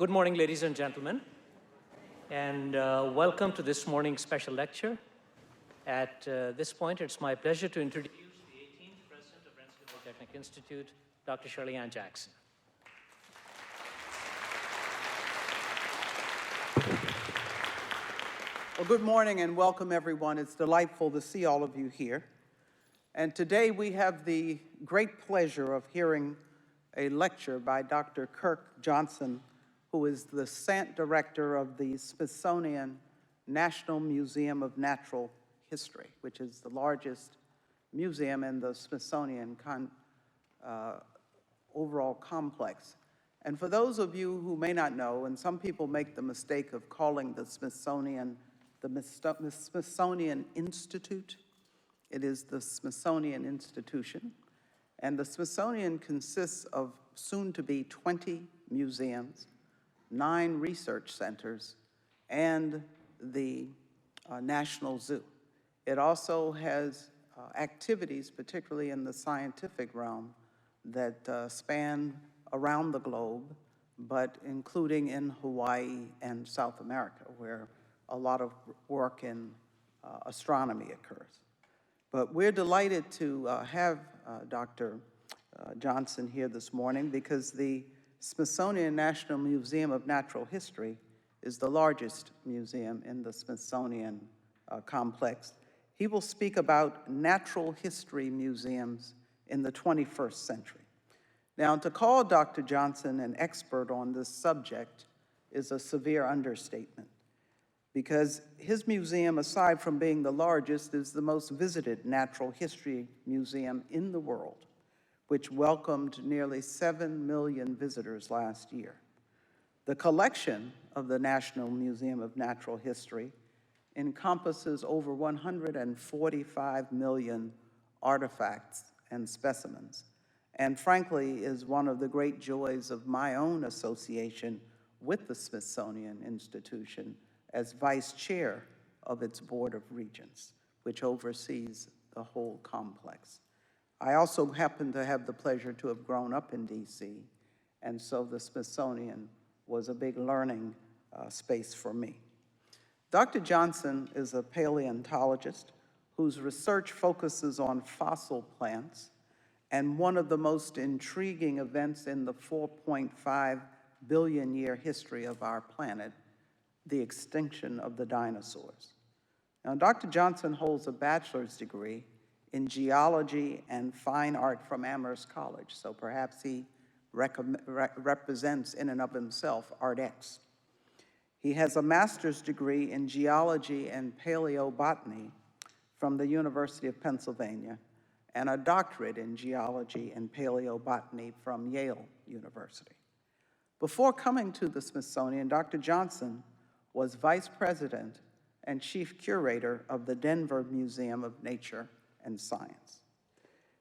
Good morning, ladies and gentlemen, and welcome to this morning's special lecture. At this point, it's my pleasure to introduce the 18th President of Rensselaer Polytechnic Institute, Dr. Shirley Ann Jackson. Well, good morning and welcome, everyone. It's delightful to see all of you here. And today we have the great pleasure of hearing a lecture by Dr. Kirk Johnson, who is the Sant Director of the Smithsonian National Museum of Natural History, which is the largest museum in the Smithsonian overall complex. And for those of you who may not know, and some people make the mistake of calling the Smithsonian the Smithsonian Institute, it is the Smithsonian Institution. And the Smithsonian consists of soon-to-be 20 museums, 9 research centers, and the National Zoo. It also has activities, particularly in the scientific realm, that span around the globe, but including in Hawaii and South America, where a lot of work in astronomy occurs. But we're delighted to have Dr. Johnson here this morning because the Smithsonian National Museum of Natural History is the largest museum in the Smithsonian complex. He will speak about natural history museums in the 21st century. Now, to call Dr. Johnson an expert on this subject is a severe understatement, because his museum, aside from being the largest, is the most visited natural history museum in the world, which welcomed nearly 7 million visitors last year. The collection of the National Museum of Natural History encompasses over 145 million artifacts and specimens, and frankly is one of the great joys of my own association with the Smithsonian Institution as vice chair of its Board of Regents, which oversees the whole complex. I also happen to have the pleasure to have grown up in DC, and so the Smithsonian was a big learning space for me. Dr. Johnson is a paleontologist whose research focuses on fossil plants, and one of the most intriguing events in the 4.5 billion year history of our planet, the extinction of the dinosaurs. Now, Dr. Johnson holds a bachelor's degree in geology and fine art from Amherst College, so perhaps he represents in and of himself ArtX. He has a master's degree in geology and paleobotany from the University of Pennsylvania and a doctorate in geology and paleobotany from Yale University. Before coming to the Smithsonian, Dr. Johnson was vice president and chief curator of the Denver Museum of Nature and Science.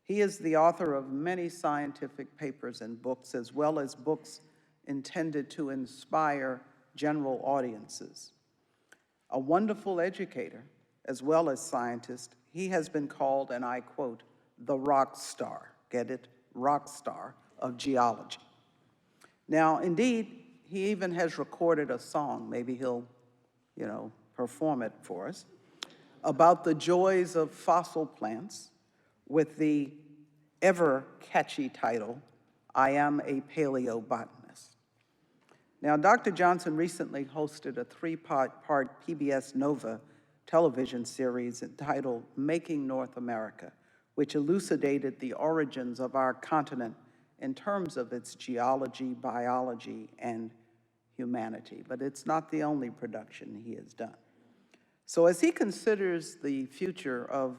He is the author of many scientific papers and books, as well as books intended to inspire general audiences. A wonderful educator, as well as scientist, he has been called, and I quote, the rock star, get it? Rock star of geology. Now, indeed, he even has recorded a song, maybe he'll, perform it for us, about the joys of fossil plants with the ever catchy title, I Am a Paleobotanist. Now, Dr. Johnson recently hosted a 3-part PBS Nova television series entitled Making North America, which elucidated the origins of our continent in terms of its geology, biology, and humanity. But it's not the only production he has done. So as he considers the future of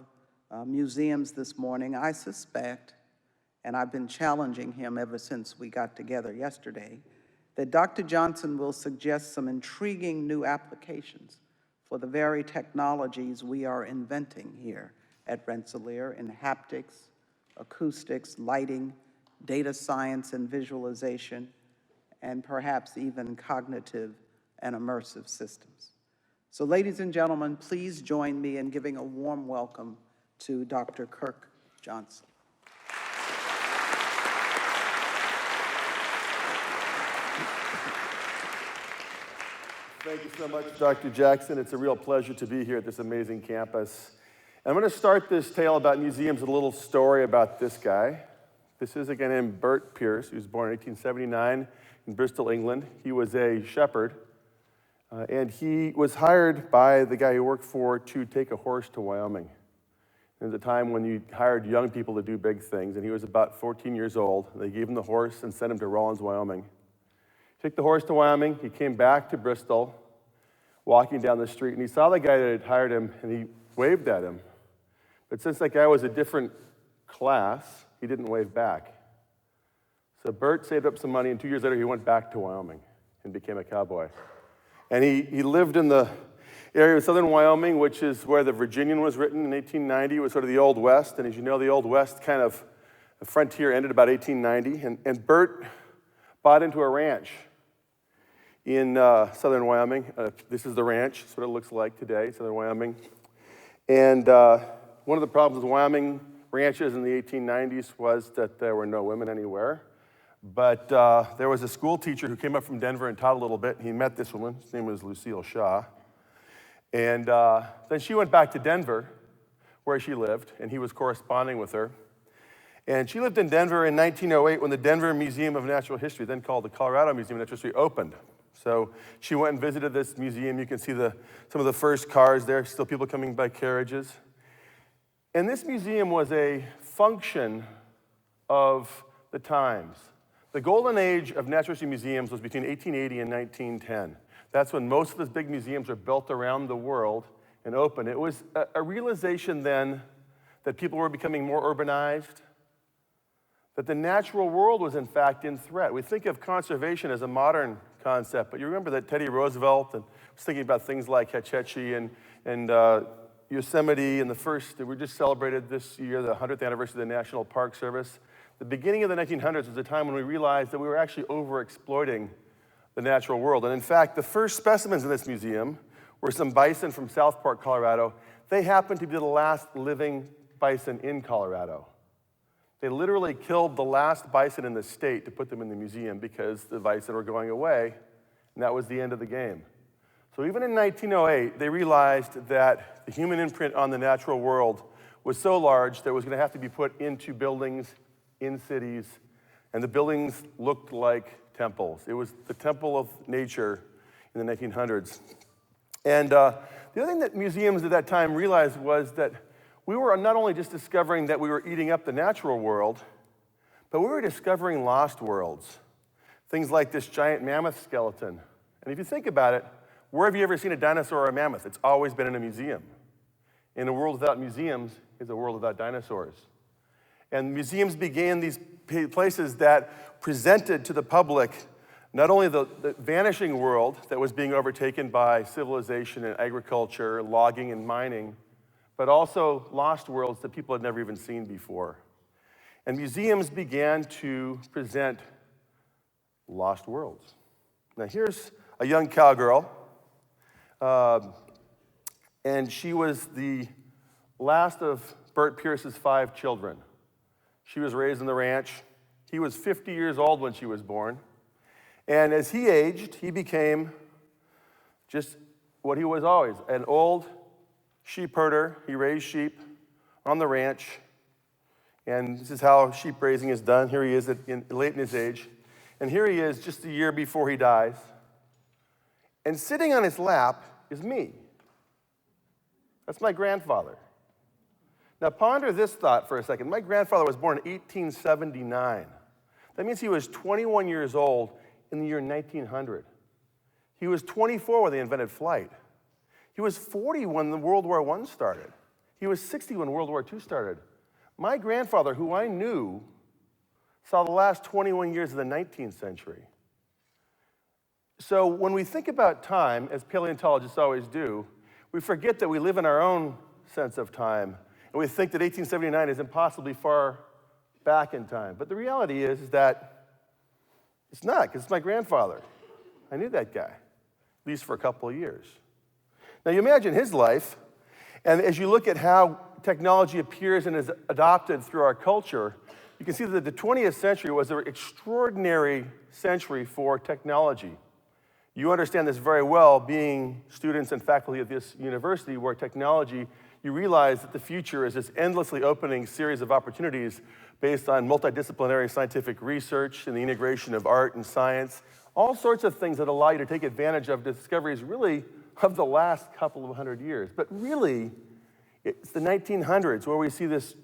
museums this morning, I suspect, and I've been challenging him ever since we got together yesterday, that Dr. Johnson will suggest some intriguing new applications for the very technologies we are inventing here at Rensselaer in haptics, acoustics, lighting, data science and visualization, and perhaps even cognitive and immersive systems. So ladies and gentlemen, please join me in giving a warm welcome to Dr. Kirk Johnson. Thank you so much, Dr. Jackson. It's a real pleasure to be here at this amazing campus. I'm going to start this tale about museums with a little story about this guy. This is a guy named Burt Pierce, who was born in 1879 in Bristol, England. He was a shepherd, and he was hired by the guy he worked for to take a horse to Wyoming. There's a time when you hired young people to do big things, and he was about 14 years old. They gave him the horse and sent him to Rawlins, Wyoming. He took the horse to Wyoming. He came back to Bristol, walking down the street, and he saw the guy that had hired him, and he waved at him. But since that guy was a different class, he didn't wave back. So Burt saved up some money, and 2 years later, he went back to Wyoming and became a cowboy. And he lived in the area of southern Wyoming, which is where the Virginian was written in 1890. It was sort of the Old West, and as you know, the Old West kind of, the frontier ended about 1890, and Burt bought into a ranch in southern Wyoming. This is the ranch. That's what it looks like today, southern Wyoming. And one of the problems with Wyoming ranches in the 1890s was that there were no women anywhere. But there was a school teacher who came up from Denver and taught a little bit. He met this woman. His name was Lucille Shaw. And then she went back to Denver, where she lived, and he was corresponding with her. And she lived in Denver in 1908 when the Denver Museum of Natural History, then called the Colorado Museum of Natural History, opened. So she went and visited this museum. You can see some of the first cars there, still people coming by carriages. And this museum was a function of the times. The golden age of natural history museums was between 1880 and 1910. That's when most of those big museums were built around the world and opened. It was a realization then that people were becoming more urbanized, that the natural world was in fact in threat. We think of conservation as a modern concept, but you remember that Teddy Roosevelt was thinking about things like Hetch Hetchy and Yosemite, and we just celebrated this year the 100th anniversary of the National Park Service. The beginning of the 1900s was a time when we realized that we were actually overexploiting the natural world. And in fact, the first specimens in this museum were some bison from Southport, Colorado. They happened to be the last living bison in Colorado. They literally killed the last bison in the state to put them in the museum because the bison were going away, and that was the end of the game. So even in 1908, they realized that the human imprint on the natural world was so large that it was going to have to be put into buildings in cities, and the buildings looked like temples. It was the temple of nature in the 1900s. And the other thing that museums at that time realized was that we were not only just discovering that we were eating up the natural world, but we were discovering lost worlds. Things like this giant mammoth skeleton. And if you think about it, where have you ever seen a dinosaur or a mammoth? It's always been in a museum. In a world without museums is a world without dinosaurs. And museums became these places that presented to the public not only the vanishing world that was being overtaken by civilization and agriculture, logging and mining, but also lost worlds that people had never even seen before. And museums began to present lost worlds. Now here's a young cowgirl, and she was the last of Burt Pierce's 5 children. She was raised on the ranch. He was 50 years old when she was born. And as he aged, he became just what he was always, an old sheep herder. He raised sheep on the ranch. And this is how sheep raising is done. Here he is late in his age. And here he is just a year before he dies. And sitting on his lap is me. That's my grandfather. Now ponder this thought for a second. My grandfather was born in 1879. That means he was 21 years old in the year 1900. He was 24 when they invented flight. He was 40 when the World War I started. He was 60 when World War II started. My grandfather, who I knew, saw the last 21 years of the 19th century. So when we think about time, as paleontologists always do, we forget that we live in our own sense of time, and we think that 1879 is impossibly far back in time. But the reality is that it's not, because it's my grandfather. I knew that guy, at least for a couple of years. Now you imagine his life, and as you look at how technology appears and is adopted through our culture, you can see that the 20th century was an extraordinary century for technology. You understand this very well, being students and faculty at this university where technology, you realize that the future is this endlessly opening series of opportunities based on multidisciplinary scientific research and the integration of art and science, all sorts of things that allow you to take advantage of discoveries really of the last couple of hundred years. But really, it's the 1900s where we see this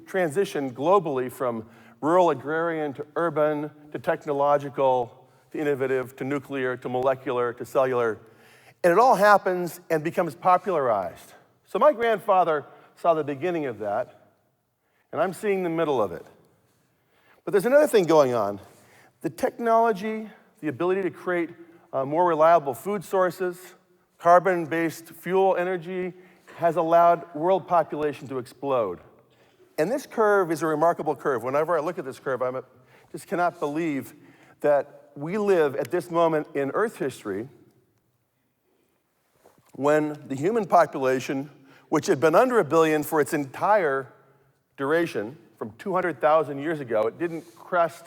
transition globally from rural agrarian to urban to technological to innovative, to nuclear, to molecular, to cellular. And it all happens and becomes popularized. So my grandfather saw the beginning of that, and I'm seeing the middle of it. But there's another thing going on. The technology, the ability to create more reliable food sources, carbon-based fuel energy, has allowed world population to explode. And this curve is a remarkable curve. Whenever I look at this curve, I just cannot believe that we live at this moment in Earth history when the human population, which had been under 1 billion for its entire duration, from 200,000 years ago, it didn't crest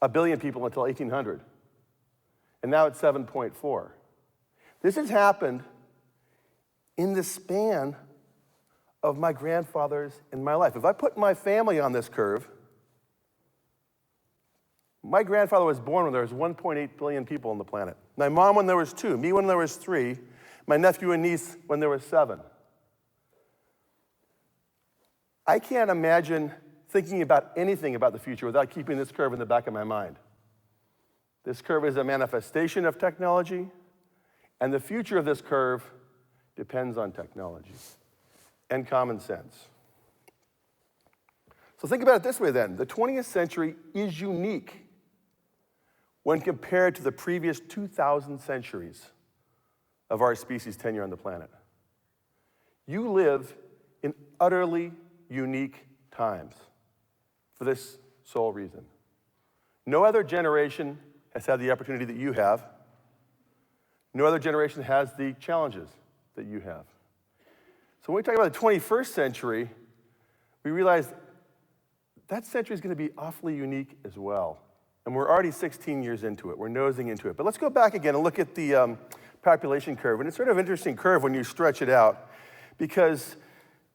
1 billion people until 1800. And now it's 7.4. This has happened in the span of my grandfather's and my life. If I put my family on this curve, my grandfather was born when there was 1.8 billion people on the planet. My mom when there was 2, me when there was 3, my nephew and niece when there was 7. I can't imagine thinking about anything about the future without keeping this curve in the back of my mind. This curve is a manifestation of technology, and the future of this curve depends on technology and common sense. So think about it this way then. The 20th century is unique when compared to the previous 2,000 centuries of our species' tenure on the planet. You live in utterly unique times for this sole reason. No other generation has had the opportunity that you have. No other generation has the challenges that you have. So when we talk about the 21st century, we realize that century is going to be awfully unique as well. And we're already 16 years into it. We're nosing into it. But let's go back again and look at the population curve. And it's sort of an interesting curve when you stretch it out, because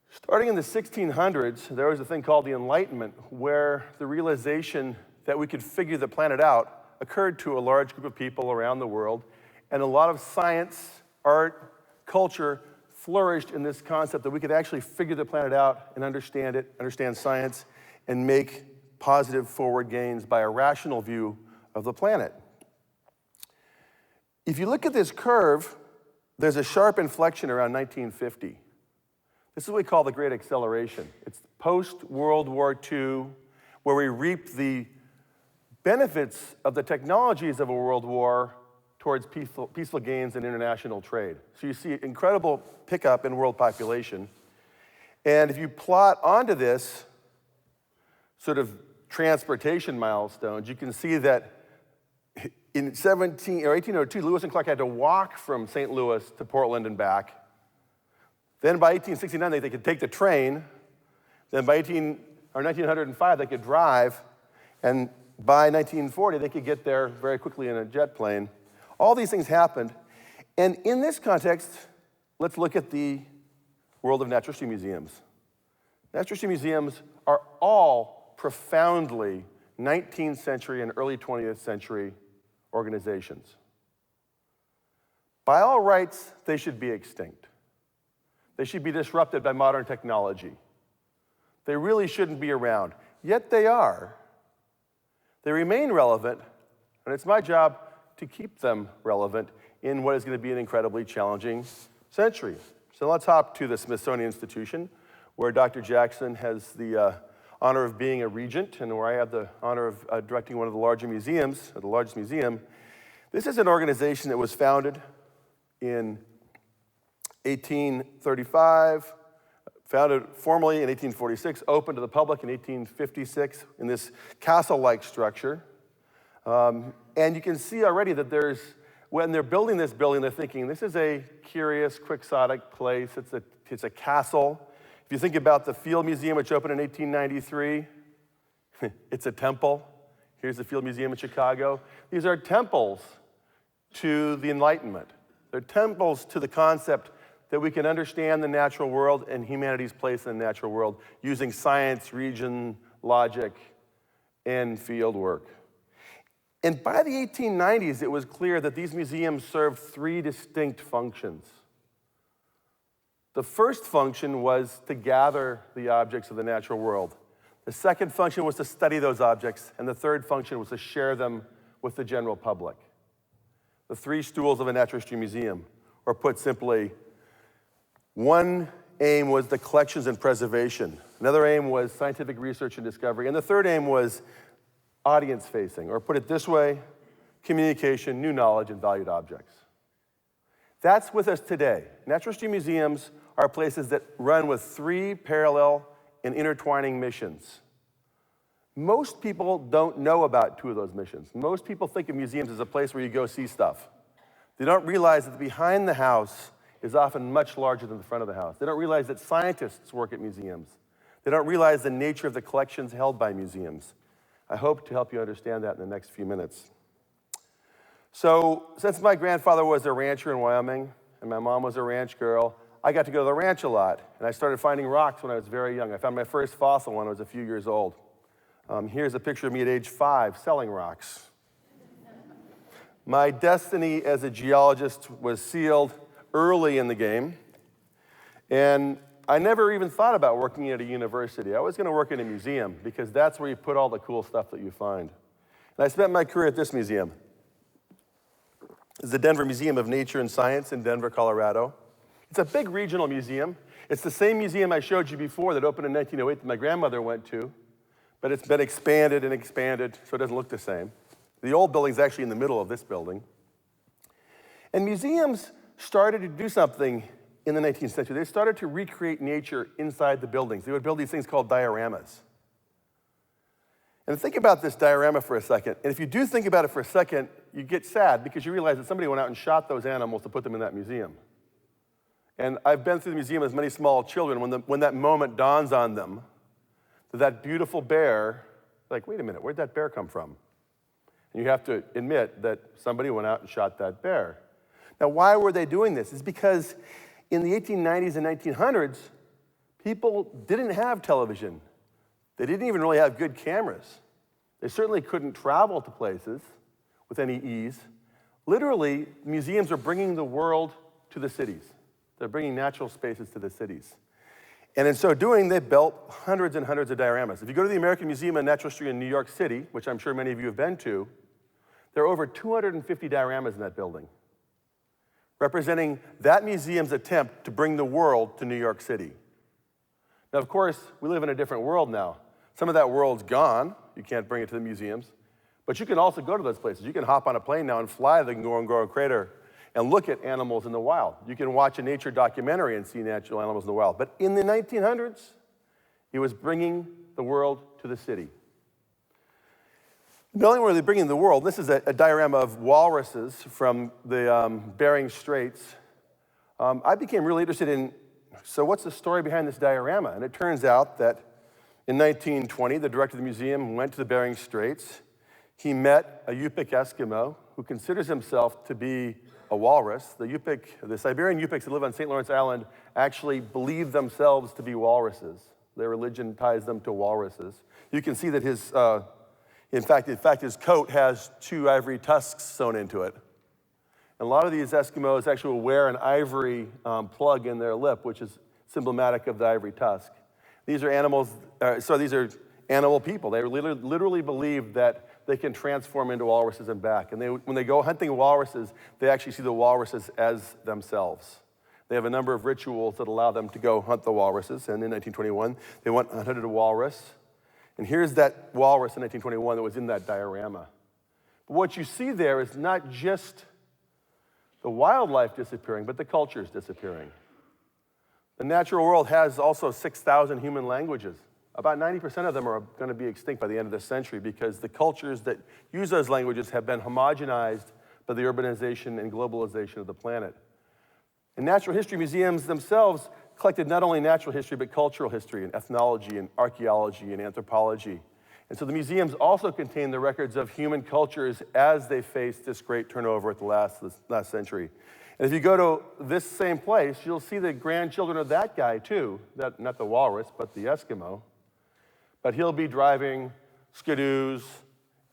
starting in the 1600s, there was a thing called the Enlightenment, where the realization that we could figure the planet out occurred to a large group of people around the world. And a lot of science, art, culture flourished in this concept that we could actually figure the planet out and understand it, understand science, and make positive forward gains by a rational view of the planet. If you look at this curve, there's a sharp inflection around 1950. This is what we call the Great Acceleration. It's post-World War II, where we reap the benefits of the technologies of a world war towards peaceful gains in international trade. So you see incredible pickup in world population. And if you plot onto this sort of transportation milestones, you can see that in 1802, Lewis and Clark had to walk from St. Louis to Portland and back. Then by 1869, they could take the train. Then by 1905, they could drive. And by 1940, they could get there very quickly in a jet plane. All these things happened. And in this context, let's look at the world of natural history museums. Natural history museums are all profoundly 19th century and early 20th century organizations. By all rights, they should be extinct. They should be disrupted by modern technology. They really shouldn't be around. Yet they are. They remain relevant, and it's my job to keep them relevant in what is going to be an incredibly challenging century. So let's hop to the Smithsonian Institution, where Dr. Jackson has the honor of being a regent, and where I have the honor of directing one of the larger museums, or the largest museum. This is an organization that was founded in 1835, founded formally in 1846, opened to the public in 1856 in this castle-like structure. And you can see already that when they're building this building, they're thinking, this is a curious, quixotic place. It's a castle. If you think about the Field Museum, which opened in 1893, it's a temple. Here's the Field Museum in Chicago. These are temples to the Enlightenment. They're temples to the concept that we can understand the natural world and humanity's place in the natural world using science, reason, logic, and field work. And by the 1890s, it was clear that these museums served three distinct functions. The first function was to gather the objects of the natural world. The second function was to study those objects, and the third function was to share them with the general public. The three stools of a natural history museum, or put simply, one aim was the collections and preservation. Another aim was scientific research and discovery. And the third aim was audience-facing, or put it this way, communication, new knowledge, and valued objects. That's with us today. Natural history museums are places that run with three parallel and intertwining missions. Most people don't know about two of those missions. Most people think of museums as a place where you go see stuff. They don't realize that behind the house is often much larger than the front of the house. They don't realize that scientists work at museums. They don't realize the nature of the collections held by museums. I hope to help you understand that in the next few minutes. So, since my grandfather was a rancher in Wyoming, and my mom was a ranch girl, I got to go to the ranch a lot, and I started finding rocks when I was very young. I found my first fossil when I was a few years old. Here's a picture of me at age 5 selling rocks. My destiny as a geologist was sealed early in the game, and I never even thought about working at a university. I was going to work in a museum because that's where you put all the cool stuff that you find. And I spent my career at this museum. It's the Denver Museum of Nature and Science in Denver, Colorado. It's a big regional museum. It's the same museum I showed you before that opened in 1908 that my grandmother went to, but it's been expanded and expanded, so it doesn't look the same. The old building's actually in the middle of this building. And museums started to do something in the 19th century. They started to recreate nature inside the buildings. They would build these things called dioramas. And think about this diorama for a second. And if you do think about it for a second, you get sad because you realize that somebody went out and shot those animals to put them in that museum. And I've been through the museum with many small children. When that moment dawns on them, that beautiful bear, like, wait a minute, where'd that bear come from? And you have to admit that somebody went out and shot that bear. Now, why were they doing this? It's because in the 1890s and 1900s, people didn't have television. They didn't even really have good cameras. They certainly couldn't travel to places with any ease. Literally, museums are bringing the world to the cities. They're bringing natural spaces to the cities. And in so doing, they built hundreds and hundreds of dioramas. If you go to the American Museum of Natural History in New York City, which I'm sure many of you have been to, there are over 250 dioramas in that building, representing that museum's attempt to bring the world to New York City. Now, of course, we live in a different world now. Some of that world's gone. You can't bring it to the museums. But you can also go to those places. You can hop on a plane now and fly the Ngorongoro Crater and look at animals in the wild. You can watch a nature documentary and see natural animals in the wild. But in the 1900s, it was bringing the world to the city. Not only were they bringing the world, this is a diorama of walruses from the Bering Straits. I became really interested in, so what's the story behind this diorama? And it turns out that in 1920, the director of the museum went to the Bering Straits. He met a Yupik Eskimo who considers himself to be a walrus. The Siberian Yupiks that live on St. Lawrence Island actually believe themselves to be walruses. Their religion ties them to walruses. You can see that his, in fact, his coat has 2 ivory tusks sewn into it. And a lot of these Eskimos actually will wear an ivory plug in their lip, which is symptomatic of the ivory tusk. These are animals, these are animal people. They literally believe that they can transform into walruses and back. And when they go hunting walruses, they actually see the walruses as themselves. They have a number of rituals that allow them to go hunt the walruses. And in 1921, they went and hunted a walrus. And here's that walrus in 1921 that was in that diorama. But what you see there is not just the wildlife disappearing, but the culture is disappearing. The natural world has also 6,000 human languages. About 90% of them are going to be extinct by the end of this century because the cultures that use those languages have been homogenized by the urbanization and globalization of the planet. And natural history museums themselves collected not only natural history, but cultural history and ethnology and archaeology and anthropology. And so the museums also contain the records of human cultures as they faced this great turnover at the last century. And if you go to this same place, you'll see the grandchildren of that guy too, not the walrus, but the Eskimo. But he'll be driving skidoos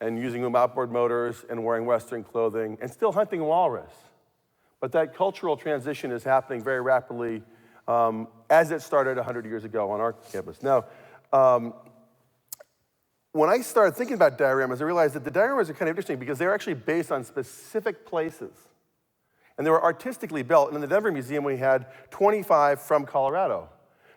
and using outboard motors and wearing Western clothing and still hunting walrus. But that cultural transition is happening very rapidly as it started 100 years ago on our campus. Now, when I started thinking about dioramas, I realized that the dioramas are kind of interesting because they're actually based on specific places. And they were artistically built. And in the Denver Museum, we had 25 from Colorado.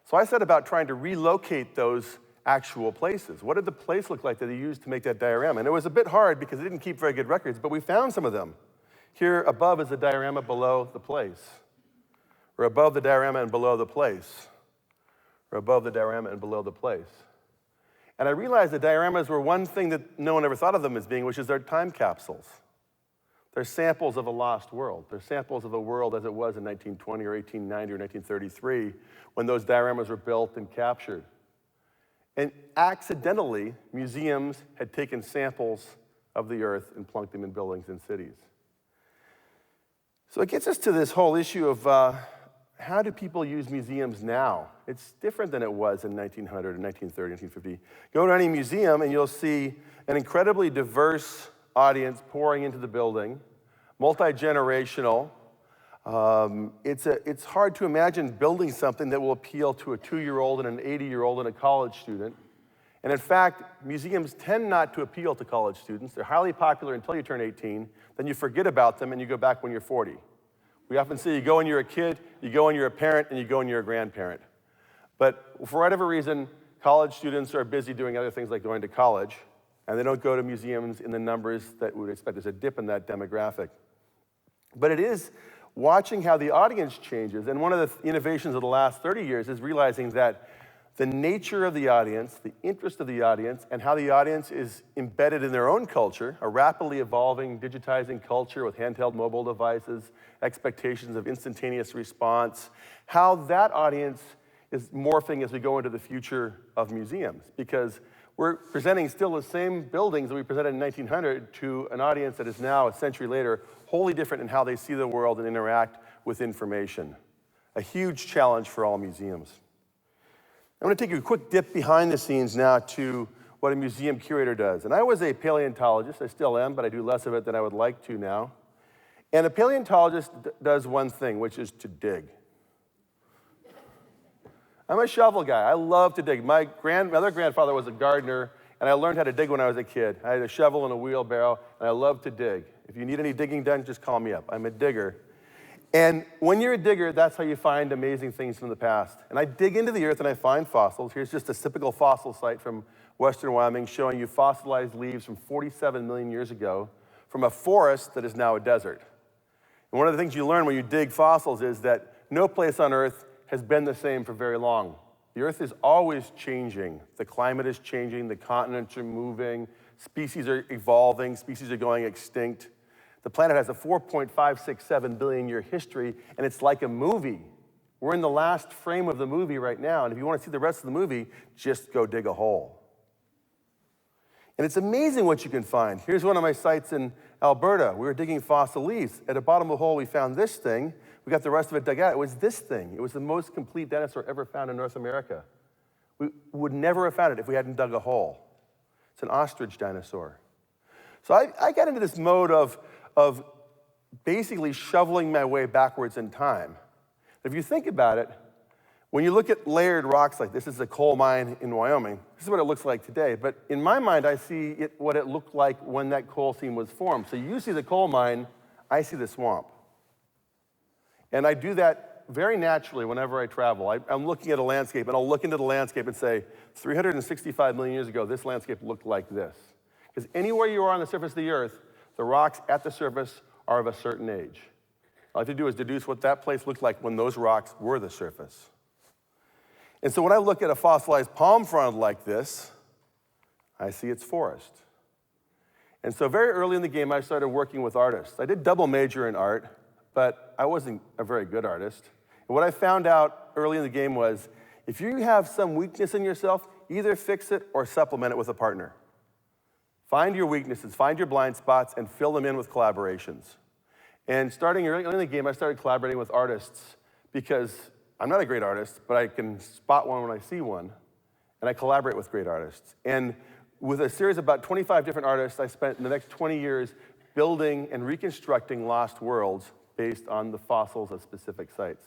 So I set about trying to relocate those actual places. What did the place look like that they used to make that diorama? And it was a bit hard because they didn't keep very good records, but we found some of them. Here above is a diorama below the place. Or above the diorama and below the place. Or above the diorama and below the place. And I realized the dioramas were one thing that no one ever thought of them as being, which is they're time capsules. They're samples of a lost world. They're samples of a world as it was in 1920 or 1890 or 1933 when those dioramas were built and captured. And accidentally, museums had taken samples of the earth and plunked them in buildings and cities. So it gets us to this whole issue of how do people use museums now? It's different than it was in 1900 and 1930, 1950. Go to any museum and you'll see an incredibly diverse audience pouring into the building, multi-generational. It's hard to imagine building something that will appeal to a 2-year-old and an 80-year-old and a college student. And in fact, museums tend not to appeal to college students. They're highly popular until you turn 18, then you forget about them and you go back when you're 40. We often say you go when you're a kid, you go when you're a parent, and you go when you're a grandparent. But for whatever reason, college students are busy doing other things like going to college, and they don't go to museums in the numbers that we would expect. There's a dip in that demographic. But it is watching how the audience changes, and one of the innovations of the last 30 years is realizing that the nature of the audience, the interest of the audience, and how the audience is embedded in their own culture, a rapidly evolving, digitizing culture with handheld mobile devices, expectations of instantaneous response, how that audience is morphing as we go into the future of museums. Because we're presenting still the same buildings that we presented in 1900 to an audience that is now, a century later, wholly different in how they see the world and interact with information. A huge challenge for all museums. I'm going to take you a quick dip behind the scenes now to what a museum curator does. And I was a paleontologist, I still am, but I do less of it than I would like to now. And a paleontologist does one thing, which is to dig. I'm a shovel guy. I love to dig. My other grandfather was a gardener, and I learned how to dig when I was a kid. I had a shovel and a wheelbarrow, and I love to dig. If you need any digging done, just call me up. I'm a digger. And when you're a digger, that's how you find amazing things from the past. And I dig into the earth and I find fossils. Here's just a typical fossil site from western Wyoming showing you fossilized leaves from 47 million years ago from a forest that is now a desert. And one of the things you learn when you dig fossils is that no place on earth has been the same for very long. The earth is always changing. The climate is changing, the continents are moving, species are evolving, species are going extinct. The planet has a 4.567 billion year history, and it's like a movie. We're in the last frame of the movie right now, and if you want to see the rest of the movie, just go dig a hole. And it's amazing what you can find. Here's one of my sites in Alberta. We were digging fossil leaves. At the bottom of the hole, we found this thing. We got the rest of it dug out. It was this thing. It was the most complete dinosaur ever found in North America. We would never have found it if we hadn't dug a hole. It's an ostrich dinosaur. So I got into this mode of basically shoveling my way backwards in time. If you think about it, when you look at layered rocks like this is a coal mine in Wyoming, this is what it looks like today. But in my mind, I see what it looked like when that coal seam was formed. So you see the coal mine, I see the swamp. And I do that very naturally whenever I travel. I'm looking at a landscape, and I'll look into the landscape and say, 365 million years ago, this landscape looked like this. Because anywhere you are on the surface of the earth, the rocks at the surface are of a certain age. All I have to do is deduce what that place looked like when those rocks were the surface. And so when I look at a fossilized palm frond like this, I see it's forest. And so very early in the game, I started working with artists. I did double major in art, but I wasn't a very good artist. And what I found out early in the game was, if you have some weakness in yourself, either fix it or supplement it with a partner. Find your weaknesses, find your blind spots, and fill them in with collaborations. And starting early in the game, I started collaborating with artists because I'm not a great artist, but I can spot one when I see one, and I collaborate with great artists. And with a series of about 25 different artists, I spent the next 20 years building and reconstructing lost worlds based on the fossils of specific sites.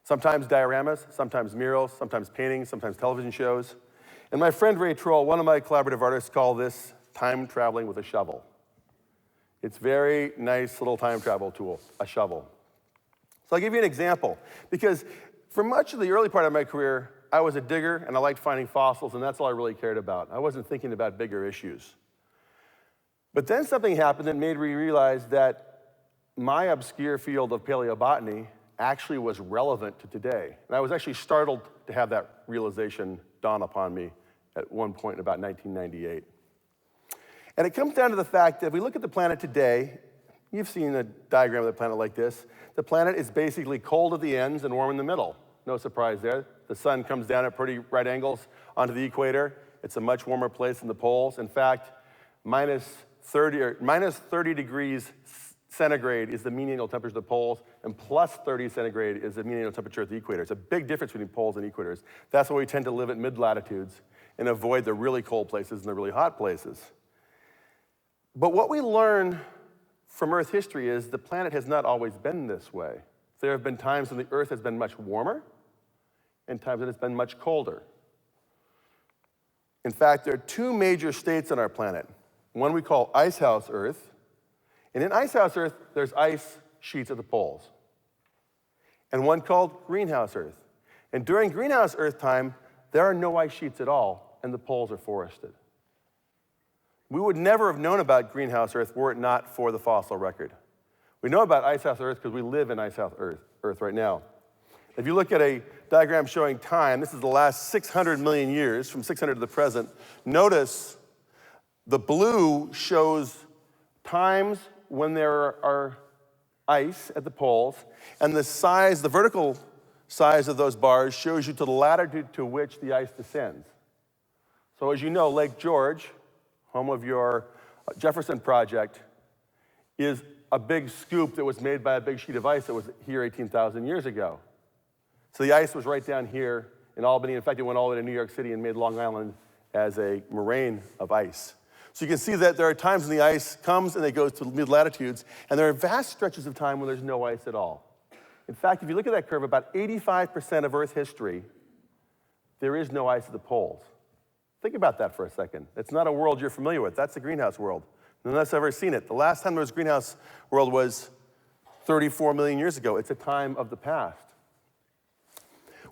Sometimes dioramas, sometimes murals, sometimes paintings, sometimes television shows. And my friend Ray Troll, one of my collaborative artists, called this time traveling with a shovel. It's a very nice little time travel tool, a shovel. So I'll give you an example, because for much of the early part of my career, I was a digger and I liked finding fossils, and that's all I really cared about. I wasn't thinking about bigger issues. But then something happened that made me realize that my obscure field of paleobotany actually was relevant to today. And I was actually startled to have that realization dawn upon me at one point in about 1998. And it comes down to the fact that if we look at the planet today, you've seen a diagram of the planet like this. The planet is basically cold at the ends and warm in the middle. No surprise there. The sun comes down at pretty right angles onto the equator. It's a much warmer place than the poles. In fact, minus 30 degrees centigrade is the mean annual temperature of the poles, and plus 30 centigrade is the mean annual temperature at the equator. It's a big difference between poles and equators. That's why we tend to live at mid-latitudes and avoid the really cold places and the really hot places. But what we learn from Earth history is the planet has not always been this way. There have been times when the Earth has been much warmer and times when it's been much colder. In fact, there are two major states on our planet. One we call Icehouse Earth, and in Icehouse Earth, there's ice sheets at the poles. And one called Greenhouse Earth. And during Greenhouse Earth time, there are no ice sheets at all, and the poles are forested. We would never have known about Greenhouse Earth were it not for the fossil record. We know about Icehouse Earth because we live in Icehouse Earth right now. If you look at a diagram showing time, this is the last 600 million years, from 600 to the present, notice the blue shows times when there are ice at the poles, and the size, the vertical size of those bars shows you to the latitude to which the ice descends. So as you know, Lake George, home of your Jefferson Project, is a big scoop that was made by a big sheet of ice that was here 18,000 years ago. So the ice was right down here in Albany. In fact, it went all the way to New York City and made Long Island as a moraine of ice. So you can see that there are times when the ice comes and it goes to mid-latitudes, and there are vast stretches of time when there's no ice at all. In fact, if you look at that curve, about 85% of Earth history, there is no ice at the poles. Think about that for a second. It's not a world you're familiar with. That's the greenhouse world. None of us have ever seen it. The last time there was greenhouse world was 34 million years ago. It's a time of the past.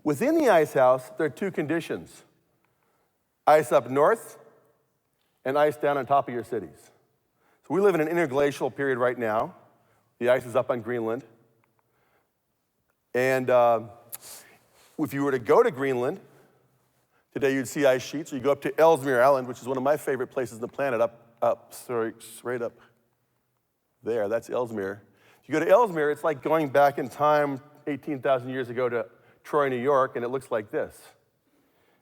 Within the ice house, there are two conditions: ice up north and ice down on top of your cities. So we live in an interglacial period right now. The ice is up on Greenland. And if you were to go to Greenland, today you'd see ice sheets. Or you go up to Ellesmere Island, which is one of my favorite places on the planet, right up there. That's Ellesmere. If you go to Ellesmere, it's like going back in time 18,000 years ago to Troy, New York, and it looks like this: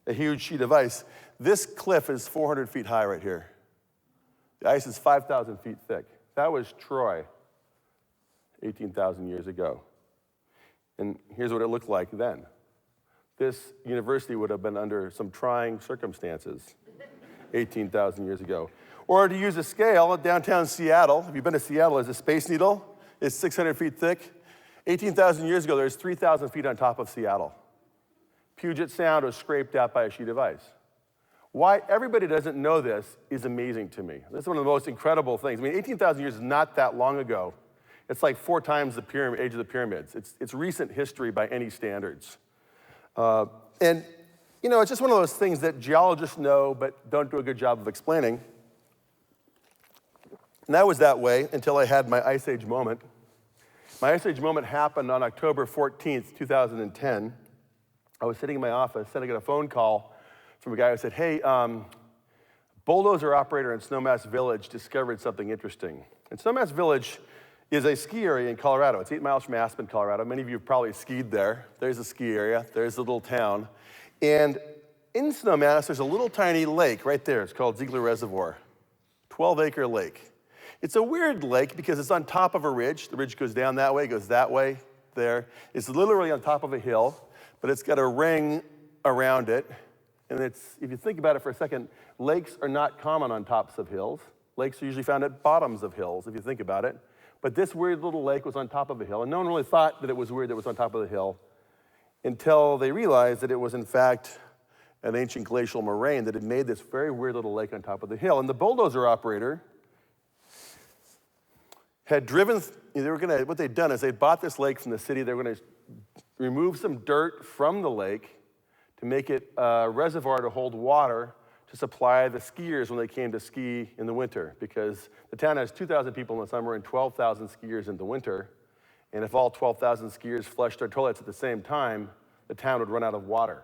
a huge sheet of ice. This cliff is 400 feet high right here. The ice is 5,000 feet thick. That was Troy 18,000 years ago. And here's what it looked like then. This university would have been under some trying circumstances 18,000 years ago. Or to use a scale, downtown Seattle, have you been to Seattle, is a Space Needle. It's 600 feet thick. 18,000 years ago, there's 3,000 feet on top of Seattle. Puget Sound was scraped out by a sheet of ice. Why everybody doesn't know this is amazing to me. This is one of the most incredible things. I mean, 18,000 years is not that long ago. It's like 4 times the age of the pyramids. It's recent history by any standards. And, you know, it's just one of those things that geologists know but don't do a good job of explaining. And that was that way until I had my Ice Age moment. My Ice Age moment happened on October 14th, 2010. I was sitting in my office, and I got a phone call from a guy who said, hey, bulldozer operator in Snowmass Village discovered something interesting. And Snowmass Village is a ski area in Colorado. It's 8 miles from Aspen, Colorado. Many of you have probably skied there. There's a ski area. There's a little town. And in Snowmass, there's a little tiny lake right there. It's called Ziegler Reservoir. 12-acre lake. It's a weird lake because it's on top of a ridge. The ridge goes down that way, goes that way, there. It's literally on top of a hill, but it's got a ring around it. And it's, if you think about it for a second, lakes are not common on tops of hills. Lakes are usually found at bottoms of hills, if you think about it. But this weird little lake was on top of a hill, and no one really thought that it was weird that it was on top of the hill until they realized that it was, in fact, an ancient glacial moraine that had made this very weird little lake on top of the hill. And the bulldozer operator had driven, what they'd done is they'd bought this lake from the city. They were going to remove some dirt from the lake to make it a reservoir to hold water to supply the skiers when they came to ski in the winter, because the town has 2,000 people in the summer and 12,000 skiers in the winter. And if all 12,000 skiers flushed their toilets at the same time, the town would run out of water.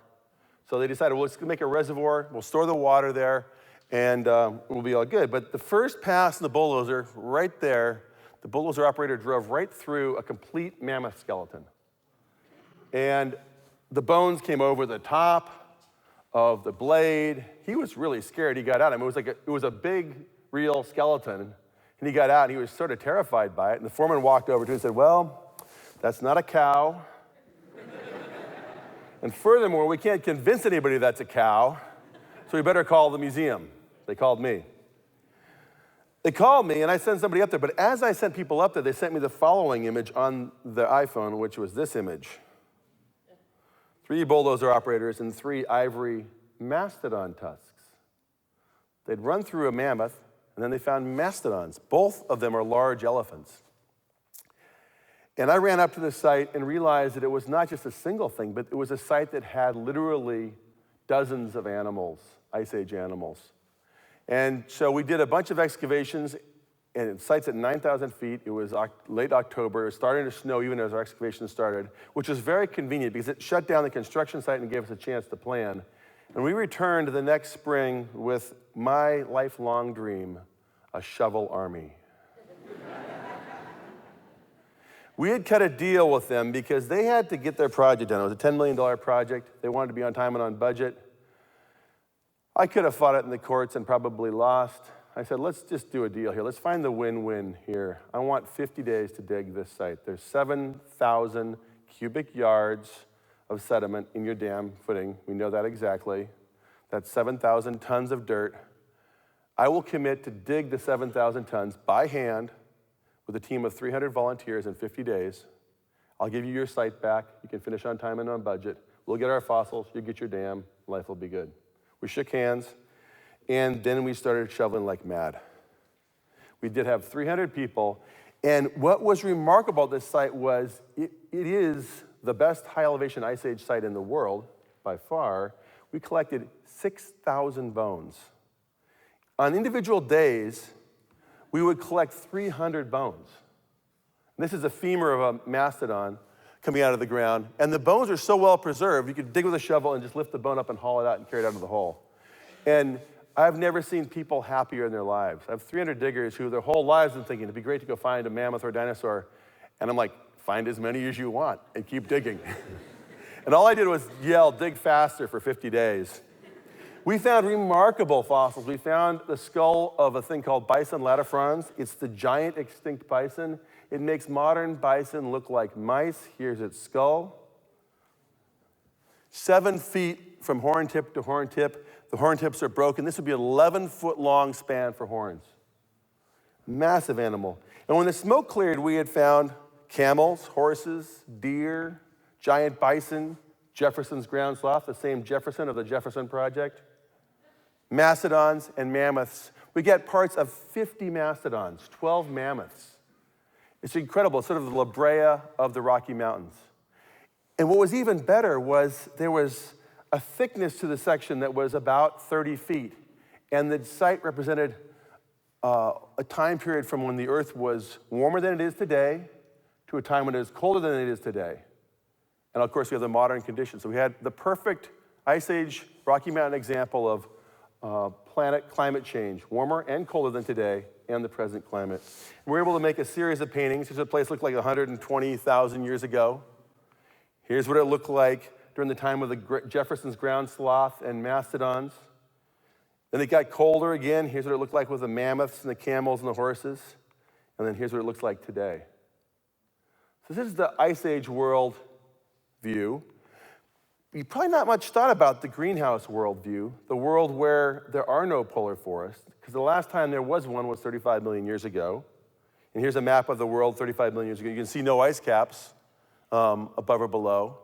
So they decided, well, let's make a reservoir, we'll store the water there, and we'll be all good. But the first pass in the bulldozer, right there, the bulldozer operator drove right through a complete mammoth skeleton. And the bones came over the top of the blade. He was really scared. He got out. I mean, it was a big, real skeleton. And he got out, and he was sort of terrified by it. And the foreman walked over to him and said, well, that's not a cow. And furthermore, we can't convince anybody that's a cow, so we better call the museum. They called me. They called me, and I sent somebody up there. But as I sent people up there, they sent me the following image on the iPhone, which was this image. 3 bulldozer operators and 3 ivory mastodon tusks. They'd run through a mammoth, and then they found mastodons. Both of them are large elephants. And I ran up to the site and realized that it was not just a single thing, but it was a site that had literally dozens of animals, Ice Age animals. And so we did a bunch of excavations, and the site's at 9,000 feet. It was late October. It was starting to snow even as our excavation started, which was very convenient because it shut down the construction site and gave us a chance to plan. And we returned the next spring with my lifelong dream, a shovel army. We had cut a deal with them because they had to get their project done. It was a $10 million project. They wanted to be on time and on budget. I could have fought it in the courts and probably lost. I said, let's just do a deal here. Let's find the win-win here. I want 50 days to dig this site. There's 7,000 cubic yards of sediment in your dam footing. We know that exactly. That's 7,000 tons of dirt. I will commit to dig the 7,000 tons by hand with a team of 300 volunteers in 50 days. I'll give you your site back. You can finish on time and on budget. We'll get our fossils. You get your dam. Life will be good. We shook hands, and then we started shoveling like mad. We did have 300 people, and what was remarkable about this site was it is the best high-elevation Ice Age site in the world, by far. We collected 6,000 bones. On individual days, we would collect 300 bones. This is a femur of a mastodon coming out of the ground, and the bones are so well preserved, you could dig with a shovel and just lift the bone up and haul it out and carry it out of the hole. And I've never seen people happier in their lives. I have 300 diggers who their whole lives have been thinking, it'd be great to go find a mammoth or a dinosaur, and I'm like, find as many as you want and keep digging. And all I did was yell, dig faster for 50 days. We found remarkable fossils. We found the skull of a thing called bison latifrons. It's the giant extinct bison. It makes modern bison look like mice. Here's its skull. 7 feet from horn tip to horn tip. The horn tips are broken. This would be an 11-foot-long span for horns. Massive animal. And when the smoke cleared, we had found camels, horses, deer, giant bison, Jefferson's ground sloth, the same Jefferson of the Jefferson Project, mastodons, and mammoths. We get parts of 50 mastodons, 12 mammoths. It's incredible. It's sort of the La Brea of the Rocky Mountains. And what was even better was there was a thickness to the section that was about 30 feet. And the site represented a time period from when the Earth was warmer than it is today to a time when it is colder than it is today. And of course, we have the modern conditions. So we had the perfect Ice Age Rocky Mountain example of planet climate change, warmer and colder than today, and the present climate. And we're able to make a series of paintings. Here's what the place looked like 120,000 years ago. Here's what it looked like during the time of the Jefferson's ground sloth and mastodons. Then it got colder again. Here's what it looked like with the mammoths and the camels and the horses. And then here's what it looks like today. So this is the Ice Age world view. You probably not much thought about the greenhouse worldview, the world where there are no polar forests, because the last time there was one was 35 million years ago. And here's a map of the world 35 million years ago. You can see no ice caps above or below.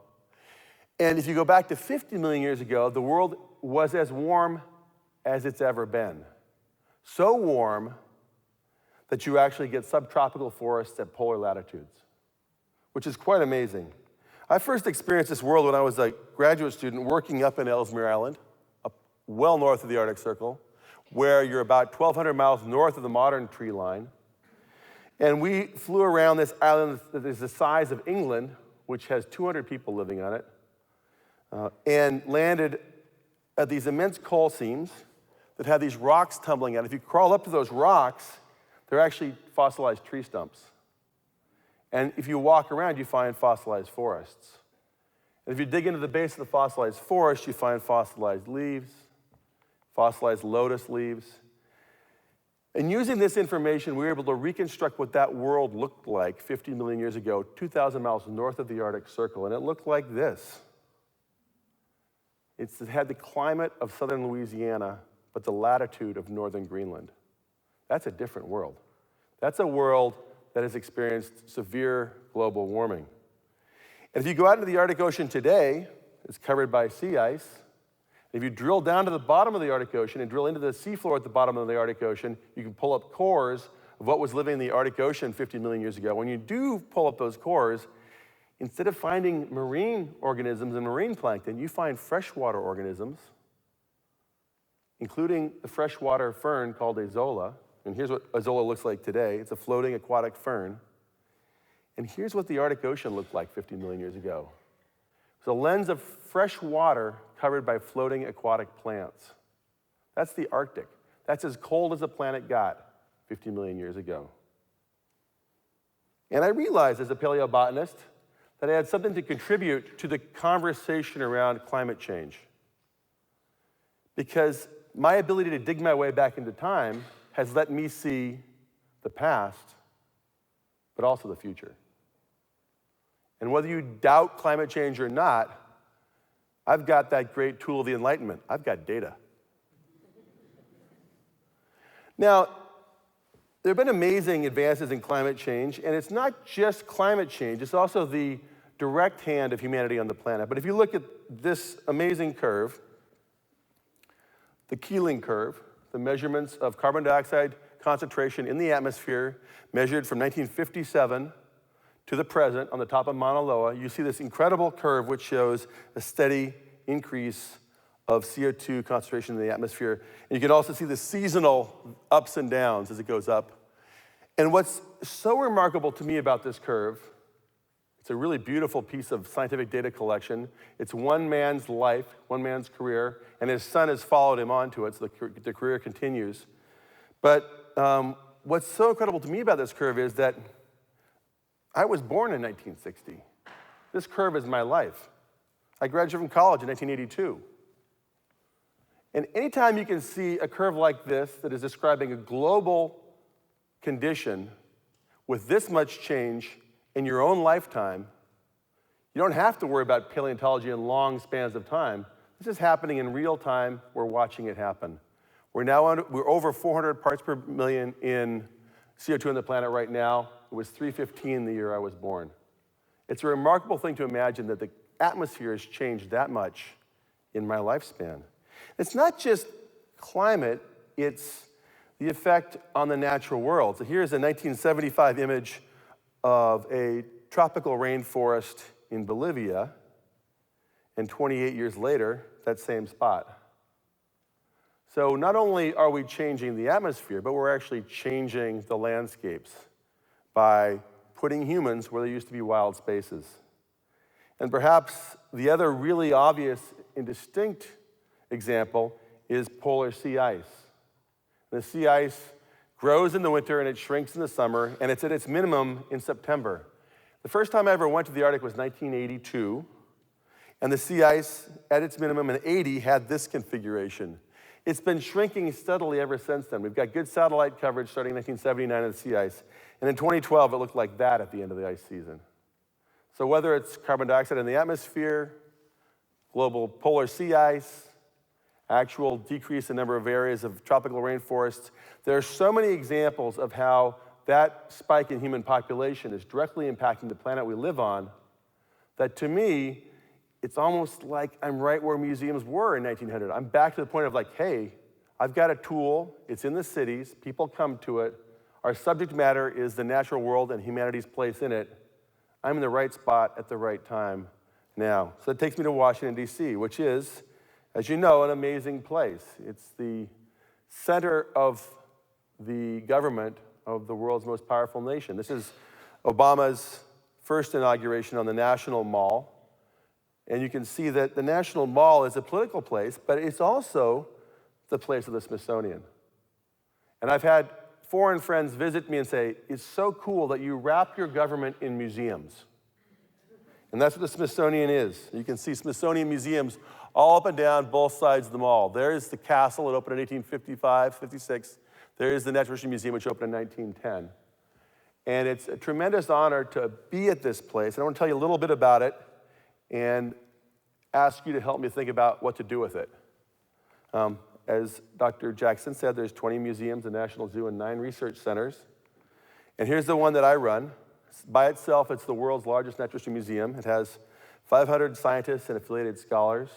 And if you go back to 50 million years ago, the world was as warm as it's ever been. So warm that you actually get subtropical forests at polar latitudes, which is quite amazing. I first experienced this world when I was a graduate student working up in Ellesmere Island, up well north of the Arctic Circle, where you're about 1,200 miles north of the modern tree line. And we flew around this island that is the size of England, which has 200 people living on it, and landed at these immense coal seams that have these rocks tumbling out. If you crawl up to those rocks, they're actually fossilized tree stumps. And if you walk around, you find fossilized forests. And if you dig into the base of the fossilized forest, you find fossilized leaves, fossilized lotus leaves. And using this information, we were able to reconstruct what that world looked like 50 million years ago, 2,000 miles north of the Arctic Circle. And it looked like this. It had the climate of southern Louisiana, but the latitude of northern Greenland. That's a different world. That's a world that has experienced severe global warming. And if you go out into the Arctic Ocean today, it's covered by sea ice. If you drill down to the bottom of the Arctic Ocean and drill into the seafloor at the bottom of the Arctic Ocean, you can pull up cores of what was living in the Arctic Ocean 50 million years ago. When you do pull up those cores, instead of finding marine organisms and marine plankton, you find freshwater organisms, including the freshwater fern called azolla. And here's what azolla looks like today. It's a floating aquatic fern. And here's what the Arctic Ocean looked like 50 million years ago. It's a lens of fresh water covered by floating aquatic plants. That's the Arctic. That's as cold as the planet got 50 million years ago. And I realized as a paleobotanist that I had something to contribute to the conversation around climate change. Because my ability to dig my way back into time has let me see the past, but also the future. And whether you doubt climate change or not, I've got that great tool of the Enlightenment. I've got data. Now, there have been amazing advances in climate change, and it's not just climate change, it's also the direct hand of humanity on the planet. But if you look at this amazing curve, the Keeling curve, the measurements of carbon dioxide concentration in the atmosphere measured from 1957 to the present on the top of Mauna Loa, you see this incredible curve which shows a steady increase of CO2 concentration in the atmosphere. And you can also see the seasonal ups and downs as it goes up. And what's so remarkable to me about this curve, it's a really beautiful piece of scientific data collection. It's one man's life, one man's career, and his son has followed him onto it, so the career continues. But what's so incredible to me about this curve is that I was born in 1960. This curve is my life. I graduated from college in 1982. And anytime you can see a curve like this that is describing a global condition with this much change in your own lifetime, you don't have to worry about paleontology in long spans of time. This is happening in real time. We're watching it happen. We're over 400 parts per million in CO2 on the planet right now. It was 315 the year I was born. It's a remarkable thing to imagine that the atmosphere has changed that much in my lifespan. It's not just climate, it's the effect on the natural world. So here's a 1975 image of a tropical rainforest in Bolivia, and 28 years later, that same spot. So not only are we changing the atmosphere, but we're actually changing the landscapes by putting humans where there used to be wild spaces. And perhaps the other really obvious and distinct example is polar sea ice. The sea ice grows in the winter and it shrinks in the summer, and it's at its minimum in September. The first time I ever went to the Arctic was 1982, and the sea ice at its minimum in 80 had this configuration. It's been shrinking steadily ever since then. We've got good satellite coverage starting in 1979 of the sea ice. And in 2012, it looked like that at the end of the ice season. So whether it's carbon dioxide in the atmosphere, global polar sea ice, actual decrease in number of areas of tropical rainforests, there are so many examples of how that spike in human population is directly impacting the planet we live on that, to me, it's almost like I'm right where museums were in 1900. I'm back to the point of like, hey, I've got a tool, it's in the cities, people come to it, our subject matter is the natural world and humanity's place in it. I'm in the right spot at the right time now. So that takes me to Washington, D.C., which is, as you know, an amazing place. It's the center of the government of the world's most powerful nation. This is Obama's first inauguration on the National Mall. And you can see that the National Mall is a political place, but it's also the place of the Smithsonian. And I've had foreign friends visit me and say, it's so cool that you wrap your government in museums. And that's what the Smithsonian is. You can see Smithsonian museums all up and down both sides of the mall. There's the castle, it opened in 1855, 56. There is the Natural History Museum, which opened in 1910. And it's a tremendous honor to be at this place. And I want to tell you a little bit about it and ask you to help me think about what to do with it. As Dr. Jackson said, there's 20 museums, a National Zoo, and 9 research centers. And here's the one that I run. By itself, it's the world's largest natural history museum. It has 500 scientists and affiliated scholars.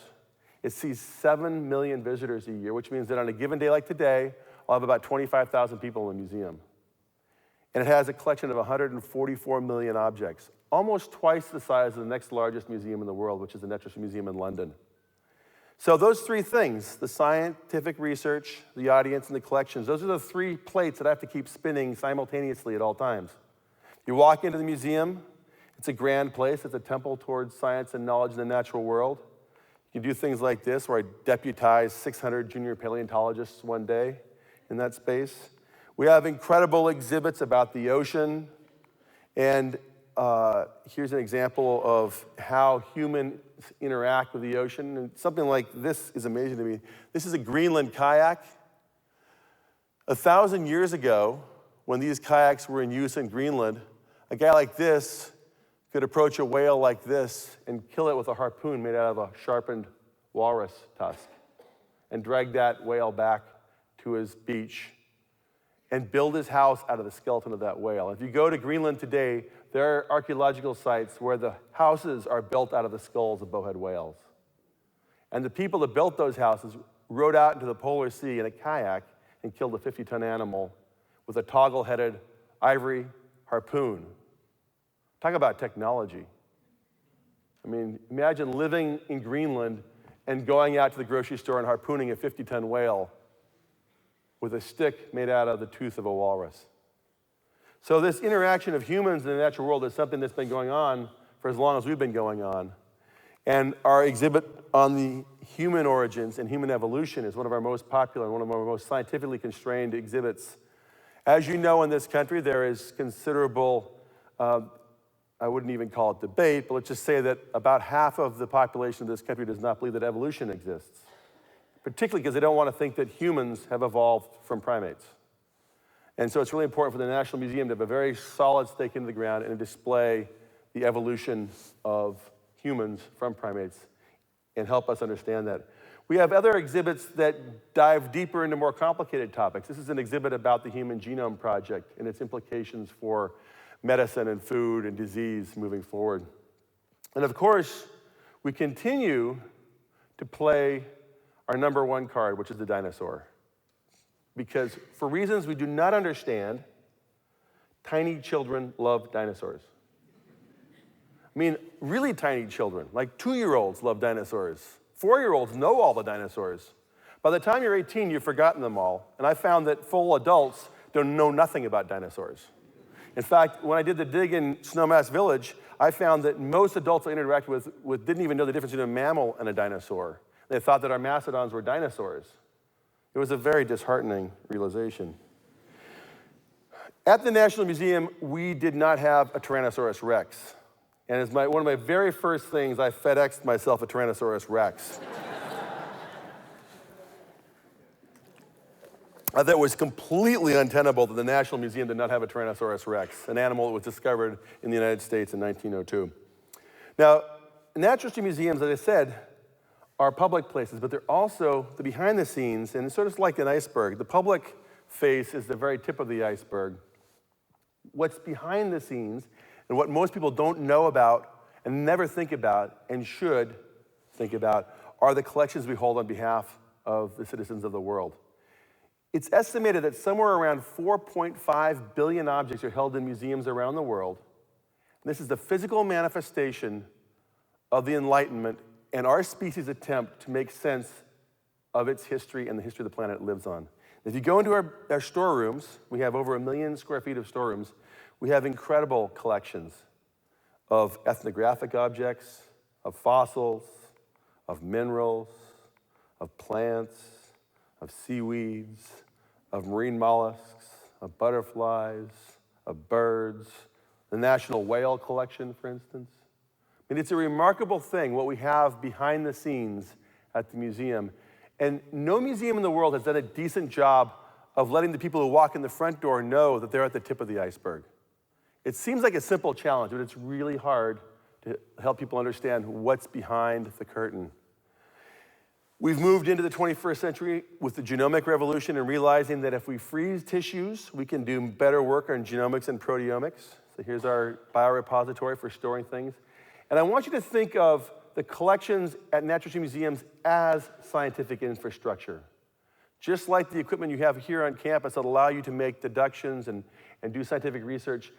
It sees 7 million visitors a year, which means that on a given day like today, I'll have about 25,000 people in the museum. And it has a collection of 144 million objects, almost twice the size of the next largest museum in the world, which is the Natural History Museum in London. So those 3 things, the scientific research, the audience, and the collections, those are the 3 plates that I have to keep spinning simultaneously at all times. You walk into the museum, it's a grand place, it's a temple towards science and knowledge in the natural world. You can do things like this, where I deputize 600 junior paleontologists one day in that space. We have incredible exhibits about the ocean, and here's an example of how humans interact with the ocean. And something like this is amazing to me. This is a Greenland kayak. 1,000 years ago, when these kayaks were in use in Greenland, a guy like this could approach a whale like this and kill it with a harpoon made out of a sharpened walrus tusk and drag that whale back to his beach and build his house out of the skeleton of that whale. If you go to Greenland today, there are archaeological sites where the houses are built out of the skulls of bowhead whales. And the people that built those houses rowed out into the polar sea in a kayak and killed a 50-ton animal with a toggle-headed ivory harpoon. Talk about technology. I mean, imagine living in Greenland and going out to the grocery store and harpooning a 50-ton whale with a stick made out of the tooth of a walrus. So this interaction of humans in the natural world is something that's been going on for as long as we've been going on. And our exhibit on the human origins and human evolution is one of our most popular and one of our most scientifically constrained exhibits. As you know, in this country, there is considerable, I wouldn't even call it debate, but let's just say that about half of the population of this country does not believe that evolution exists, particularly because they don't want to think that humans have evolved from primates. And so it's really important for the National Museum to have a very solid stake into the ground and display the evolution of humans from primates and help us understand that. We have other exhibits that dive deeper into more complicated topics. This is an exhibit about the Human Genome Project and its implications for medicine and food and disease moving forward. And of course, we continue to play our number 1 card, which is the dinosaur. Because for reasons we do not understand, tiny children love dinosaurs. I mean, really tiny children, like 2-year-olds love dinosaurs. 4-year-olds know all the dinosaurs. By the time you're 18, you've forgotten them all. And I found that full adults don't know nothing about dinosaurs. In fact, when I did the dig in Snowmass Village, I found that most adults I interacted with didn't even know the difference between a mammal and a dinosaur. They thought that our mastodons were dinosaurs. It was a very disheartening realization. At the National Museum, we did not have a Tyrannosaurus Rex. And as one of my very first things, I FedExed myself a Tyrannosaurus Rex. I thought it was completely untenable that the National Museum did not have a Tyrannosaurus rex, an animal that was discovered in the United States in 1902. Now, natural history museums, as I said, are public places, but they're also the behind the scenes, and it's sort of like an iceberg. The public face is the very tip of the iceberg. What's behind the scenes, and what most people don't know about, and never think about, and should think about, are the collections we hold on behalf of the citizens of the world. It's estimated that somewhere around 4.5 billion objects are held in museums around the world. And this is the physical manifestation of the Enlightenment and our species' attempt to make sense of its history and the history of the planet it lives on. If you go into our storerooms, we have over 1 million square feet of storerooms. We have incredible collections of ethnographic objects, of fossils, of minerals, of plants, of seaweeds, of marine mollusks, of butterflies, of birds, the National Whale Collection, for instance. I mean, it's a remarkable thing what we have behind the scenes at the museum. And no museum in the world has done a decent job of letting the people who walk in the front door know that they're at the tip of the iceberg. It seems like a simple challenge, but it's really hard to help people understand what's behind the curtain. We've moved into the 21st century with the genomic revolution and realizing that if we freeze tissues, we can do better work on genomics and proteomics. So here's our biorepository for storing things. And I want you to think of the collections at natural history museums as scientific infrastructure. Just like the equipment you have here on campus that allow you to make deductions and do scientific research,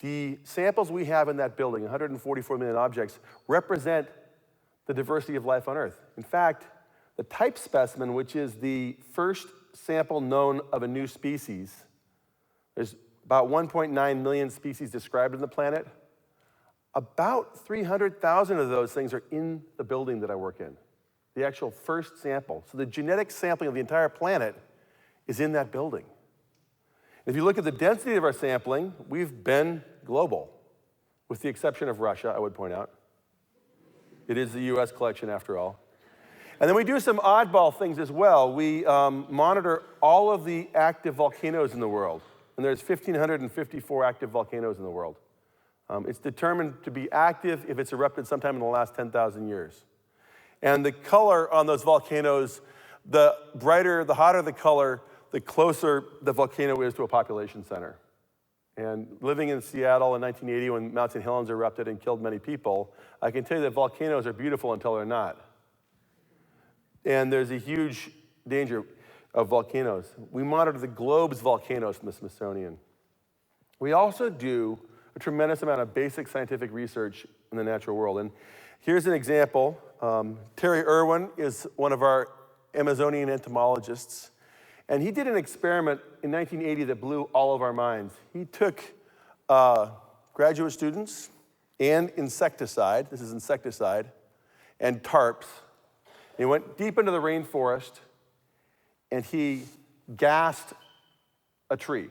the samples we have in that building, 144 million objects, represent the diversity of life on Earth. In fact, the type specimen, which is the first sample known of a new species, there's about 1.9 million species described on the planet. About 300,000 of those things are in the building that I work in, the actual first sample. So the genetic sampling of the entire planet is in that building. If you look at the density of our sampling, we've been global, with the exception of Russia, I would point out. It is the US collection after all. And then we do some oddball things as well. We monitor all of the active volcanoes in the world. And there's 1,554 active volcanoes in the world. It's determined to be active if it's erupted sometime in the last 10,000 years. And the color on those volcanoes, the brighter, the hotter the color, the closer the volcano is to a population center. And living in Seattle in 1980 when Mount St. Helens erupted and killed many people, I can tell you that volcanoes are beautiful until they're not. And there's a huge danger of volcanoes. We monitor the globe's volcanoes from the Smithsonian. We also do a tremendous amount of basic scientific research in the natural world. And here's an example. Terry Irwin is one of our Amazonian entomologists. And he did an experiment in 1980 that blew all of our minds. He took graduate students and insecticide, this is insecticide, and tarps. He went deep into the rainforest and he gassed a tree.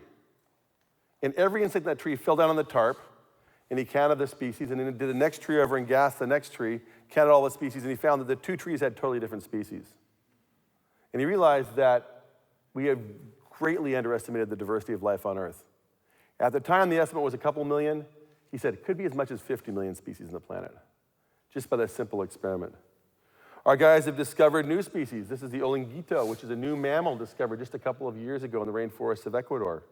And every insect in that tree fell down on the tarp, and he counted the species, and then he did the next tree over and gassed the next tree, counted all the species, and he found that the two trees had totally different species. And he realized that we had greatly underestimated the diversity of life on Earth. At the time, the estimate was a couple million. He said it could be as much as 50 million species on the planet, just by that simple experiment. Our guys have discovered new species. This is the olinguito, which is a new mammal discovered just a couple of years ago in the rainforests of Ecuador.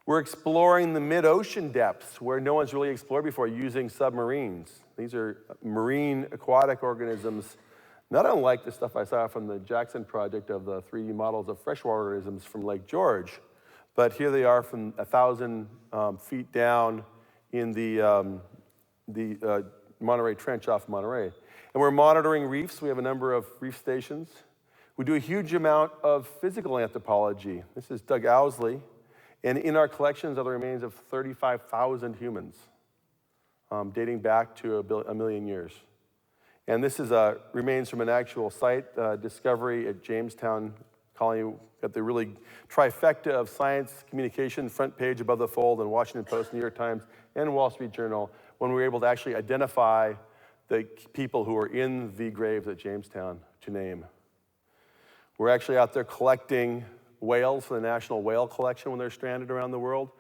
We're exploring the mid-ocean depths where no one's really explored before using submarines. These are marine aquatic organisms, not unlike the stuff I saw from the Jackson project of the 3D models of freshwater organisms from Lake George. But here they are from 1,000 feet down in the Monterey Trench off Monterey. And we're monitoring reefs. We have a number of reef stations. We do a huge amount of physical anthropology. This is Doug Owsley. And in our collections are the remains of 35,000 humans, dating back to a million years. And this is remains from an actual site discovery at Jamestown Colony. Got the really trifecta of science communication, front page above the fold, and Washington Post, New York Times, and Wall Street Journal, when we were able to actually identify the people who were in the graves at Jamestown to name. We're actually out there collecting whales for the National Whale Collection when they're stranded around the world.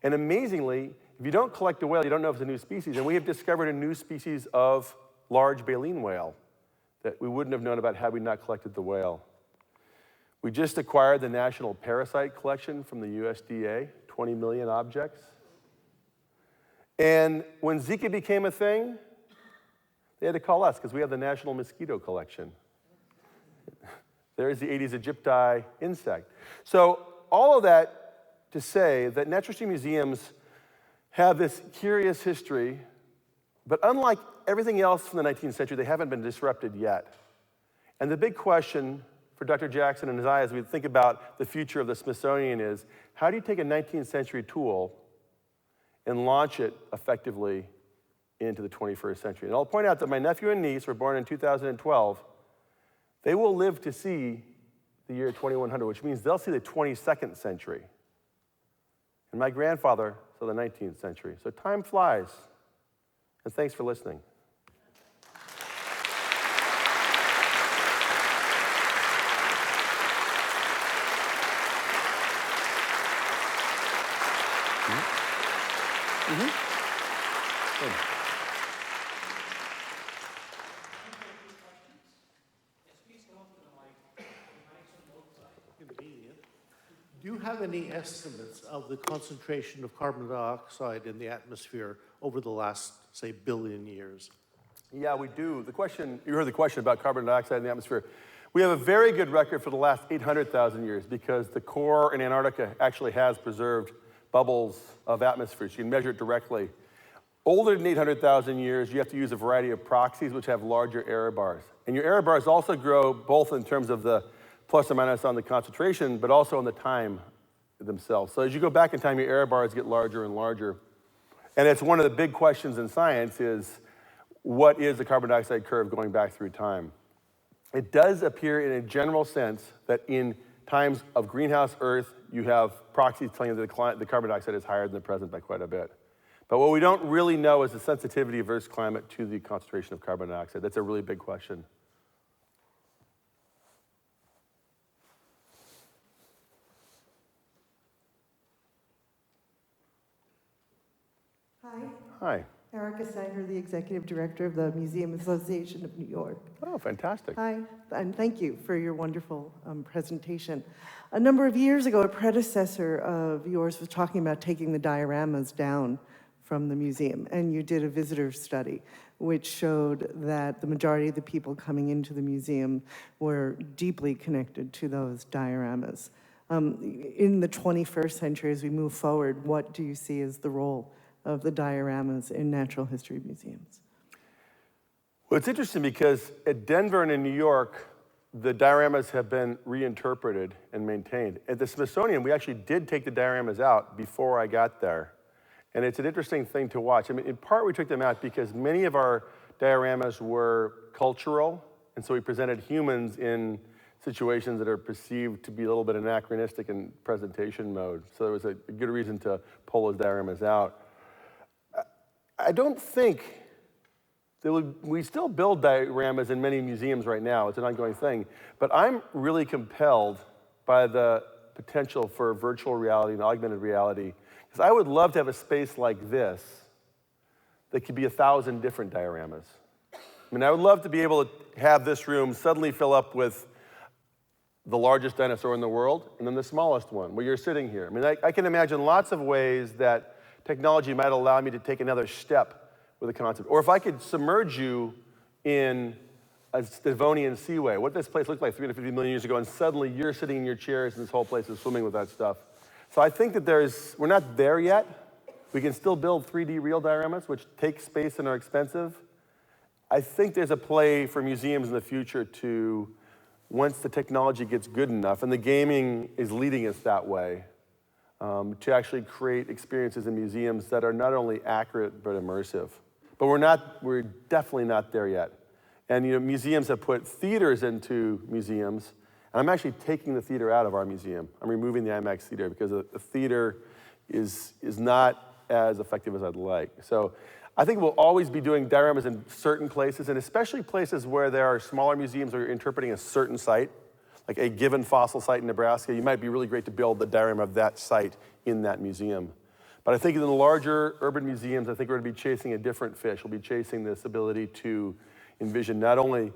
And amazingly, if you don't collect a whale, you don't know if it's a new species. And we have discovered a new species of large baleen whale that we wouldn't have known about had we not collected the whale. We just acquired the National Parasite Collection from the USDA, 20 million objects. And when Zika became a thing, they had to call us because we have the National Mosquito Collection. There's the Aedes aegypti insect. So all of that to say that natural history museums have this curious history, but unlike everything else from the 19th century, they haven't been disrupted yet. And the big question for Dr. Jackson and I as we think about the future of the Smithsonian is, how do you take a 19th century tool and launch it effectively into the 21st century? And I'll point out that my nephew and niece were born in 2012. They will live to see the year 2100, which means they'll see the 22nd century. And my grandfather saw the 19th century. So time flies. And thanks for listening. Do you have any estimates of the concentration of carbon dioxide in the atmosphere over the last, say, billion years? Yeah, we do. The question, you heard the question about carbon dioxide in the atmosphere. We have a very good record for the last 800,000 years because the core in Antarctica actually has preserved bubbles of atmosphere, so you can measure it directly. Older than 800,000 years, you have to use a variety of proxies which have larger error bars. And your error bars also grow both in terms of the plus or minus on the concentration, but also on the time themselves. So as you go back in time, your error bars get larger and larger. And it's one of the big questions in science is, what is the carbon dioxide curve going back through time? It does appear in a general sense that in times of greenhouse Earth, you have proxies telling you that the carbon dioxide is higher than the present by quite a bit. But what we don't really know is the sensitivity of Earth's climate to the concentration of carbon dioxide. That's a really big question. Hi, Hi. Erica Sanger, the Executive Director of the Museum Association of New York. Oh, fantastic. Hi, and thank you for your wonderful presentation. A number of years ago, a predecessor of yours was talking about taking the dioramas down from the museum, and you did a visitor study which showed that the majority of the people coming into the museum were deeply connected to those dioramas. In the 21st century, as we move forward, what do you see as the role of the dioramas in natural history museums? Well, it's interesting because at Denver and in New York, the dioramas have been reinterpreted and maintained. At the Smithsonian, we actually did take the dioramas out before I got there. And it's an interesting thing to watch. I mean, in part, we took them out because many of our dioramas were cultural, and so we presented humans in situations that are perceived to be a little bit anachronistic in presentation mode. So there was a good reason to pull those dioramas out. I don't think we still build dioramas in many museums right now. It's an ongoing thing. But I'm really compelled by the potential for virtual reality and augmented reality. Because I would love to have a space like this that could be 1,000 different dioramas. I mean, I would love to be able to have this room suddenly fill up with the largest dinosaur in the world and then the smallest one, where you're sitting here. I mean, I can imagine lots of ways that technology might allow me to take another step with a concept. Or if I could submerge you in a Devonian seaway, what did this place look like 350 million years ago, and suddenly you're sitting in your chairs and this whole place is swimming with that stuff. So I think that we're not there yet. We can still build 3D real dioramas, which take space and are expensive. I think there's a play for museums in the future to, once the technology gets good enough, and the gaming is leading us that way, to actually create experiences in museums that are not only accurate but immersive. But we're definitely not there yet. And museums have put theaters into museums, and I'm actually taking the theater out of our museum. I'm removing the IMAX theater because the theater is not as effective as I'd like. So I think we'll always be doing dioramas in certain places, and especially places where there are smaller museums where you're interpreting a certain site. like a given fossil site in Nebraska, you might be really great to build the diorama of that site in that museum. But I think in the larger urban museums, I think we're going to be chasing a different fish. We'll be chasing this ability to envision not only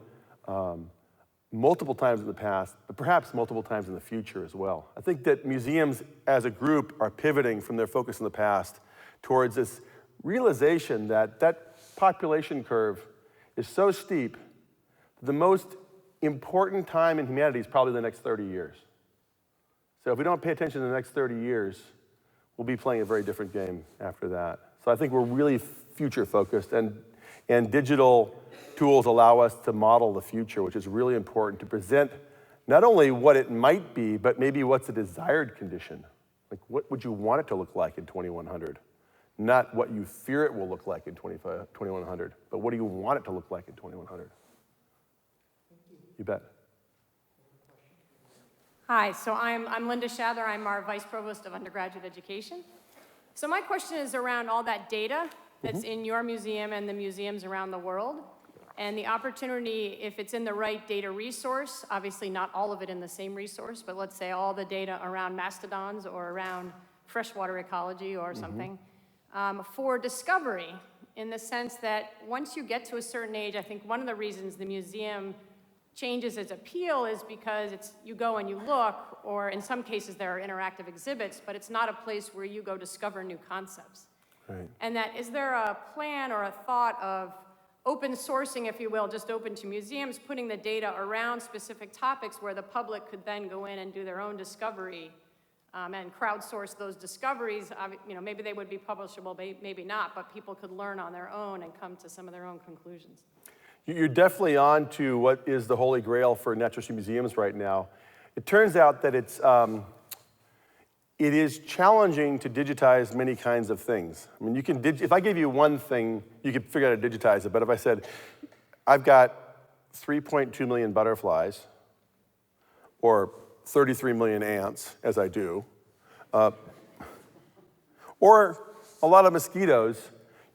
multiple times in the past, but perhaps multiple times in the future as well. I think that museums as a group are pivoting from their focus in the past towards this realization that that population curve is so steep, the most important time in humanity is probably the next 30 years. So if we don't pay attention to the next 30 years, we'll be playing a very different game after that. So I think we're really future focused, and digital tools allow us to model the future, which is really important to present not only what it might be, but maybe what's a desired condition. Like what would you want it to look like in 2100? Not what you fear it will look like in 2100, but what do you want it to look like in 2100? You bet. Hi, so I'm Linda Shather. I'm our Vice Provost of Undergraduate Education. So my question is around all that data that's in your museum and the museums around the world, and the opportunity, if it's in the right data resource, obviously not all of it in the same resource, but let's say all the data around mastodons or around freshwater ecology or something, for discovery, in the sense that once you get to a certain age, I think one of the reasons the museum changes its appeal is because you go and you look, or in some cases there are interactive exhibits, but it's not a place where you go discover new concepts. Right. And that, is there a plan or a thought of open sourcing, if you will, just open to museums, putting the data around specific topics where the public could then go in and do their own discovery and crowdsource those discoveries? You know, maybe they would be publishable, maybe not, but people could learn on their own and come to some of their own conclusions. You're definitely on to what is the holy grail for natural history museums right now. It turns out that it is challenging to digitize many kinds of things. I mean, if I gave you one thing, you could figure out how to digitize it. But if I said, I've got 3.2 million butterflies, or 33 million ants, as I do, or a lot of mosquitoes,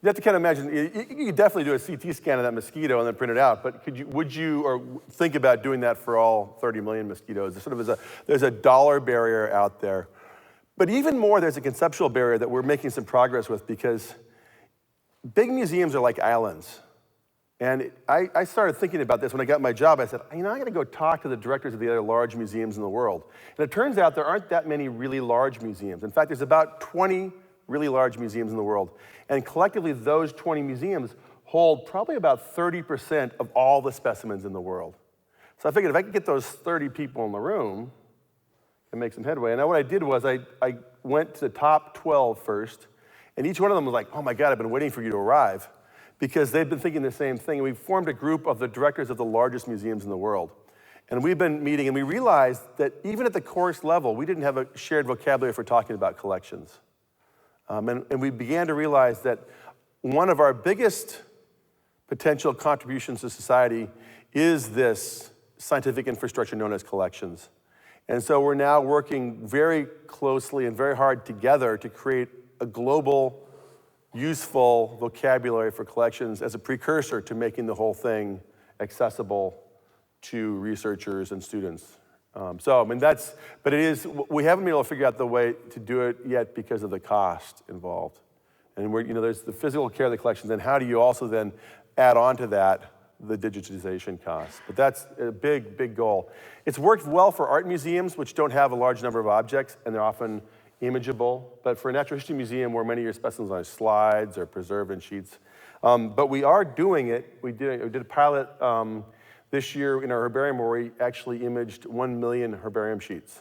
you have to kind of imagine, you could definitely do a CT scan of that mosquito and then print it out, but would you think about doing that for all 30 million mosquitoes? There's a dollar barrier out there. But even more, there's a conceptual barrier that we're making some progress with, because big museums are like islands. And I started thinking about this when I got my job. I said, I got to go talk to the directors of the other large museums in the world. And it turns out there aren't that many really large museums. In fact, there's about 20 really large museums in the world. And collectively, those 20 museums hold probably about 30% of all the specimens in the world. So I figured if I could get those 30 people in the room and make some headway. And what I did was I went to the top 12 first, and each one of them was like, oh my God, I've been waiting for you to arrive, because they've been thinking the same thing. And we formed a group of the directors of the largest museums in the world. And we've been meeting, and we realized that even at the course level, we didn't have a shared vocabulary for talking about collections. And we began to realize that one of our biggest potential contributions to society is this scientific infrastructure known as collections. And so we're now working very closely and very hard together to create a global, useful vocabulary for collections as a precursor to making the whole thing accessible to researchers and students. But we haven't been able to figure out the way to do it yet because of the cost involved. And there's the physical care of the collections, and how do you also then add on to that the digitization costs? But that's a big, big goal. It's worked well for art museums, which don't have a large number of objects, and they're often imageable. But for a natural history museum, where many of your specimens are slides or preserved in sheets. But we are doing it. We did a pilot this year in our herbarium, where we actually imaged 1 million herbarium sheets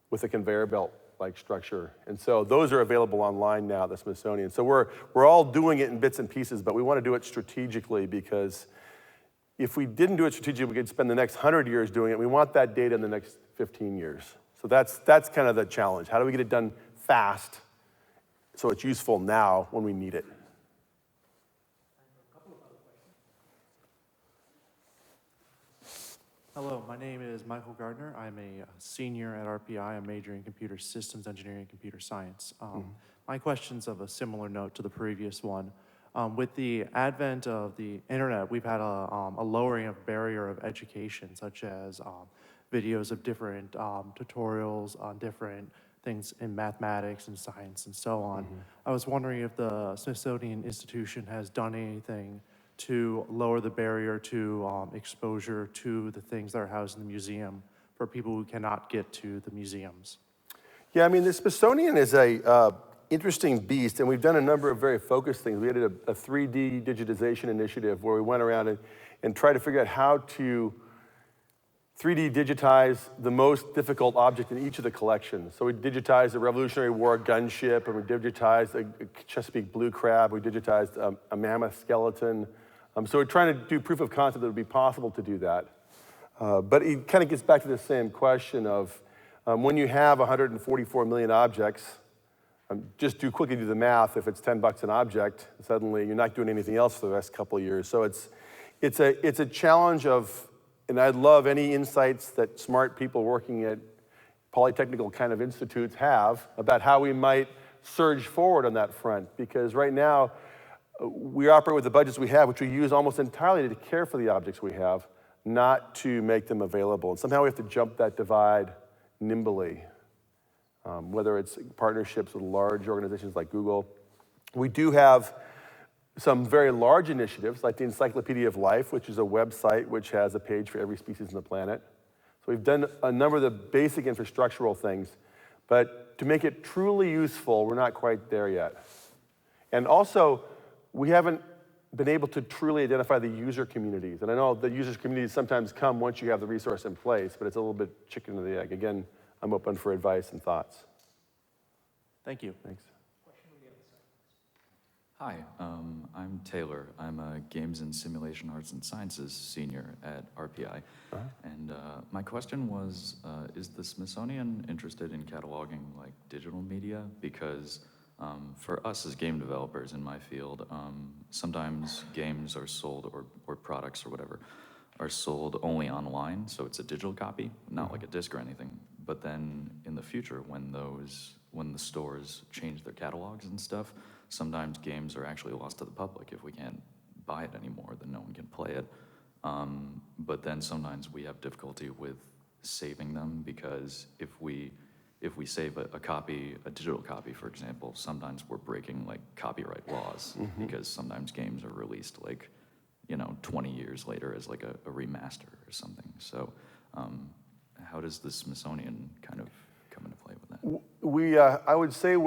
with a conveyor belt-like structure. And so those are available online now at the Smithsonian. So we're all doing it in bits and pieces, but we want to do it strategically, because if we didn't do it strategically, we could spend the next 100 years doing it. We want that data in the next 15 years. So that's kind of the challenge. How do we get it done fast so it's useful now when we need it? Hello, my name is Michael Gardner. I'm a senior at RPI. I'm majoring in computer systems engineering and computer science. My question's of a similar note to the previous one. With the advent of the internet, we've had a lowering of barrier of education, such as videos of different tutorials on different things in mathematics and science and so on. I was wondering if the Smithsonian Institution has done anything to lower the barrier to exposure to the things that are housed in the museum for people who cannot get to the museums. Yeah, I mean, the Smithsonian is a interesting beast, and we've done a number of very focused things. We did a 3D digitization initiative where we went around and tried to figure out how to 3D digitize the most difficult object in each of the collections. So we digitized the Revolutionary War gunship, and we digitized a Chesapeake blue crab, we digitized a mammoth skeleton. So we're trying to do proof of concept that it would be possible to do that. But it kind of gets back to the same question of when you have 144 million objects, just quickly do the math. If it's $10 an object, suddenly you're not doing anything else for the next couple of years. So it's a challenge of, and I'd love any insights that smart people working at polytechnical kind of institutes have about how we might surge forward on that front. Because right now, we operate with the budgets we have, which we use almost entirely to care for the objects we have, not to make them available. And somehow we have to jump that divide nimbly, whether it's partnerships with large organizations like Google. We do have some very large initiatives, like the Encyclopedia of Life, which is a website which has a page for every species on the planet. So we've done a number of the basic infrastructural things, but to make it truly useful, we're not quite there yet. And also, we haven't been able to truly identify the user communities. And I know the user communities sometimes come once you have the resource in place, but it's a little bit chicken or the egg. Again, I'm open for advice and thoughts. Thank you. Thanks. Hi, I'm Taylor. I'm a Games and Simulation Arts and Sciences senior at RPI. And my question was, is the Smithsonian interested in cataloging like digital media? Because for us as game developers in my field, sometimes games are sold, or products or whatever, are sold only online, so it's a digital copy, not like a disc or anything. But then in the future, when the stores change their catalogs and stuff, sometimes games are actually lost to the public. If we can't buy it anymore, then no one can play it. But then sometimes we have difficulty with saving them, because if we save a copy, a digital copy, for example, sometimes we're breaking like copyright laws, because sometimes games are released like, 20 years later as like a remaster or something. So how does the Smithsonian kind of come into play with that? I would say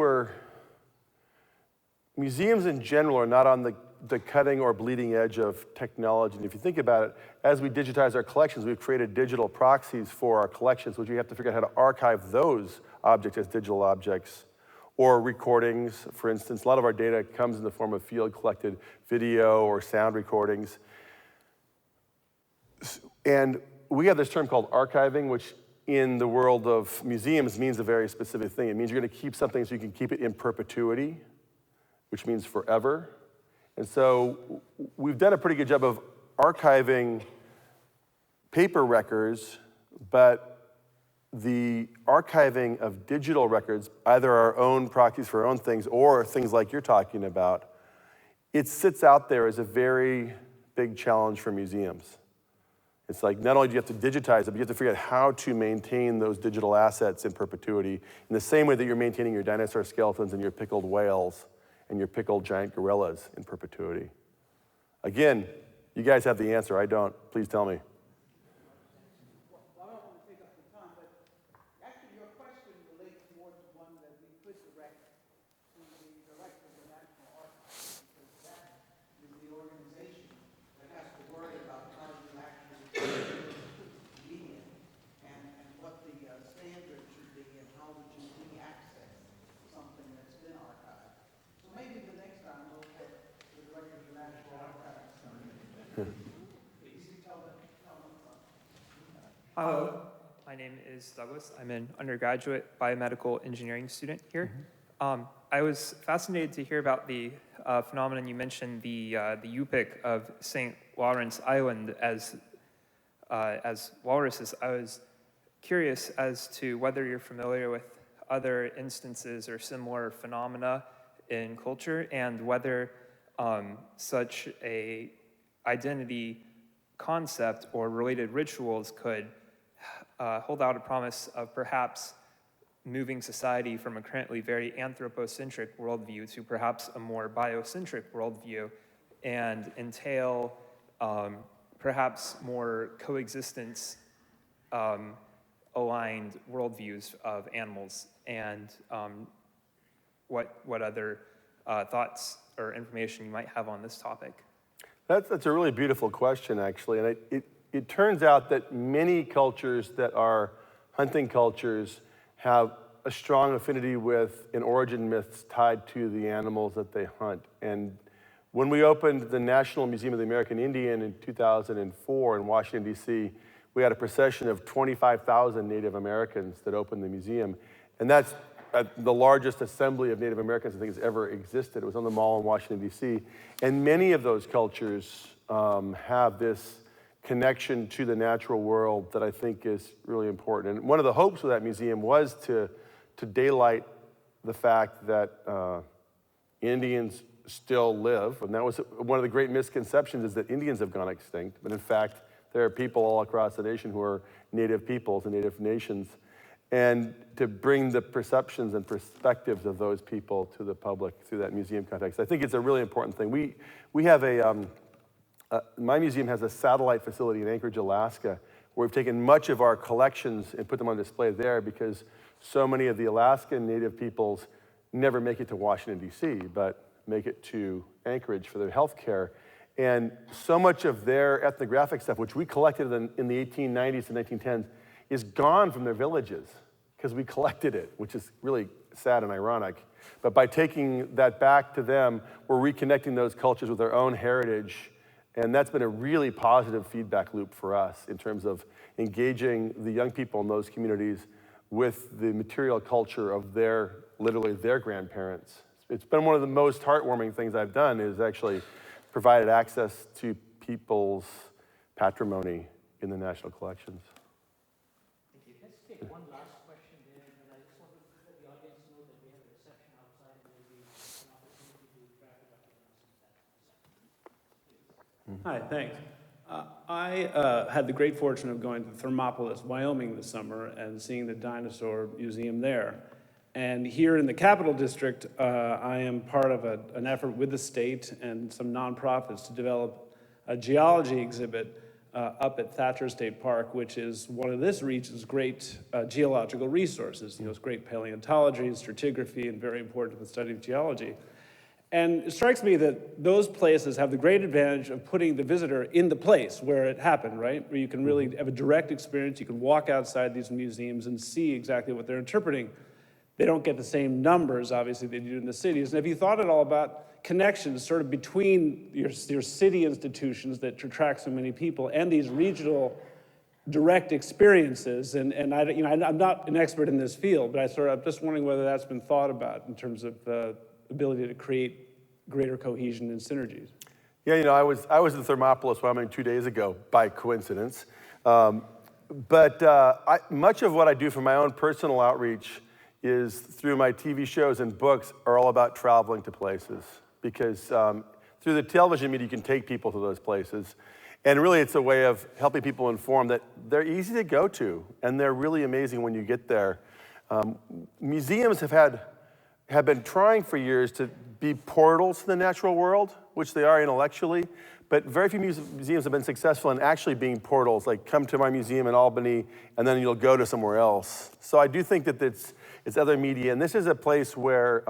museums in general are not on the cutting or bleeding edge of technology. And if you think about it, as we digitize our collections, we've created digital proxies for our collections, which we have to figure out how to archive those objects as digital objects, or recordings, for instance. A lot of our data comes in the form of field-collected video or sound recordings. And we have this term called archiving, which in the world of museums means a very specific thing. It means you're going to keep something so you can keep it in perpetuity, which means forever. And so we've done a pretty good job of archiving paper records, but the archiving of digital records, either our own proxies for our own things or things like you're talking about, it sits out there as a very big challenge for museums. It's like, not only do you have to digitize it, but you have to figure out how to maintain those digital assets in perpetuity in the same way that you're maintaining your dinosaur skeletons and your pickled whales and your pickled giant gorillas in perpetuity. Again, you guys have the answer. I don't. Please tell me. Well, I don't want to take up the time, but actually your question relates more to one that we could direct to the Director of the National Archives, because that is the organization that has to worry about how you actually media and what the standard should be and how would you re-access something that's been archived. So maybe the next time we'll have the Director of the National Archives. Please tell them. Hello, my name is Douglas. I'm an undergraduate biomedical engineering student here. I was fascinated to hear about the phenomenon you mentioned, the Yupik of St. Lawrence Island as walruses. I was curious as to whether you're familiar with other instances or similar phenomena in culture, and whether such a identity concept or related rituals could hold out a promise of perhaps moving society from a currently very anthropocentric worldview to perhaps a more biocentric worldview, and entail perhaps more coexistence aligned worldviews of animals, and what other thoughts or information you might have on this topic. That's a really beautiful question, actually. And it turns out that many cultures that are hunting cultures have a strong affinity with and origin myths tied to the animals that they hunt. And when we opened the National Museum of the American Indian in 2004 in Washington, D.C., we had a procession of 25,000 Native Americans that opened the museum. And that's the largest assembly of Native Americans I think has ever existed. It was on the Mall in Washington, D.C. And many of those cultures have this connection to the natural world that I think is really important. And one of the hopes of that museum was to daylight the fact that Indians still live. And that was one of the great misconceptions, is that Indians have gone extinct. But in fact, there are people all across the nation who are native peoples and native nations. And to bring the perceptions and perspectives of those people to the public through that museum context, I think it's a really important thing. We have my museum has a satellite facility in Anchorage, Alaska, where we've taken much of our collections and put them on display there, because so many of the Alaskan Native peoples never make it to Washington, D.C., but make it to Anchorage for their health care. And so much of their ethnographic stuff, which we collected in the 1890s and 1910s, is gone from their villages because we collected it, which is really sad and ironic. But by taking that back to them, we're reconnecting those cultures with their own heritage. And that's been a really positive feedback loop for us in terms of engaging the young people in those communities with the material culture of literally their grandparents. It's been one of the most heartwarming things I've done, is actually provided access to people's patrimony in the national collections. Thank you. Let's take one last question there, and I just want to let the audience know that we have a reception outside, and there'll be an opportunity to interact with Dr. Johnson. Hi, thanks. I had the great fortune of going to Thermopolis, Wyoming this summer and seeing the dinosaur museum there. And here in the Capital District, I am part of an effort with the state and some nonprofits to develop a geology exhibit up at Thatcher State Park, which is one of this region's great geological resources. You know, it's great paleontology, stratigraphy, and very important to the study of geology. And it strikes me that those places have the great advantage of putting the visitor in the place where it happened, right? Where you can really have a direct experience. You can walk outside these museums and see exactly what they're interpreting. They don't get the same numbers, obviously, they do in the cities. And have you thought at all about connections sort of between your city institutions that attract so many people and these regional direct experiences? And I'm not an expert in this field, but I'm just wondering whether that's been thought about in terms of the ability to create greater cohesion and synergies. Yeah, you know, I was in Thermopolis, Wyoming 2 days ago by coincidence. But much of what I do for my own personal outreach is through my TV shows and books are all about traveling to places, because through the television media you can take people to those places, and really it's a way of helping people inform that they're easy to go to and they're really amazing when you get there. Museums have been trying for years to be portals to the natural world, which they are intellectually, but very few museums have been successful in actually being portals, like come to my museum in Albany and then you'll go to somewhere else. So I do think that it's other media, and this is a place where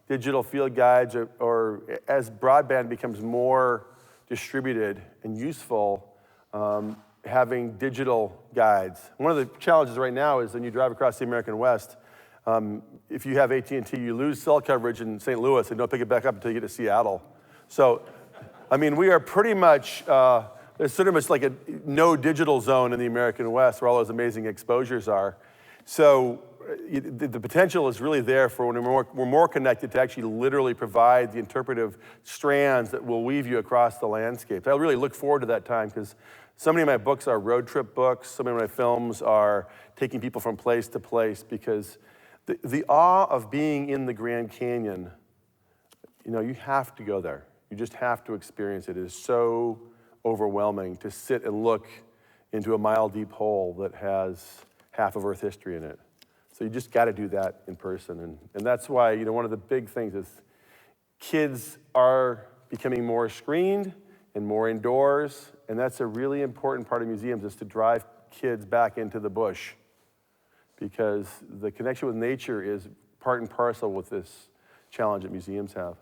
digital field guides or as broadband becomes more distributed and useful, having digital guides. One of the challenges right now is when you drive across the American West, if you have AT&T, you lose cell coverage in St. Louis and don't pick it back up until you get to Seattle. So, I mean, we are pretty much, there's sort of much like a no digital zone in the American West where all those amazing exposures are. So the potential is really there for when we're more connected to actually literally provide the interpretive strands that will weave you across the landscape. I really look forward to that time, because so many of my books are road trip books. So many of my films are taking people from place to place, because the awe of being in the Grand Canyon, you know, you have to go there. You just have to experience it. It is so overwhelming to sit and look into a mile-deep hole that has half of Earth history in it. So you just got to do that in person. And that's why, one of the big things is kids are becoming more screened and more indoors, and that's a really important part of museums, is to drive kids back into the bush, because the connection with nature is part and parcel with this challenge that museums have.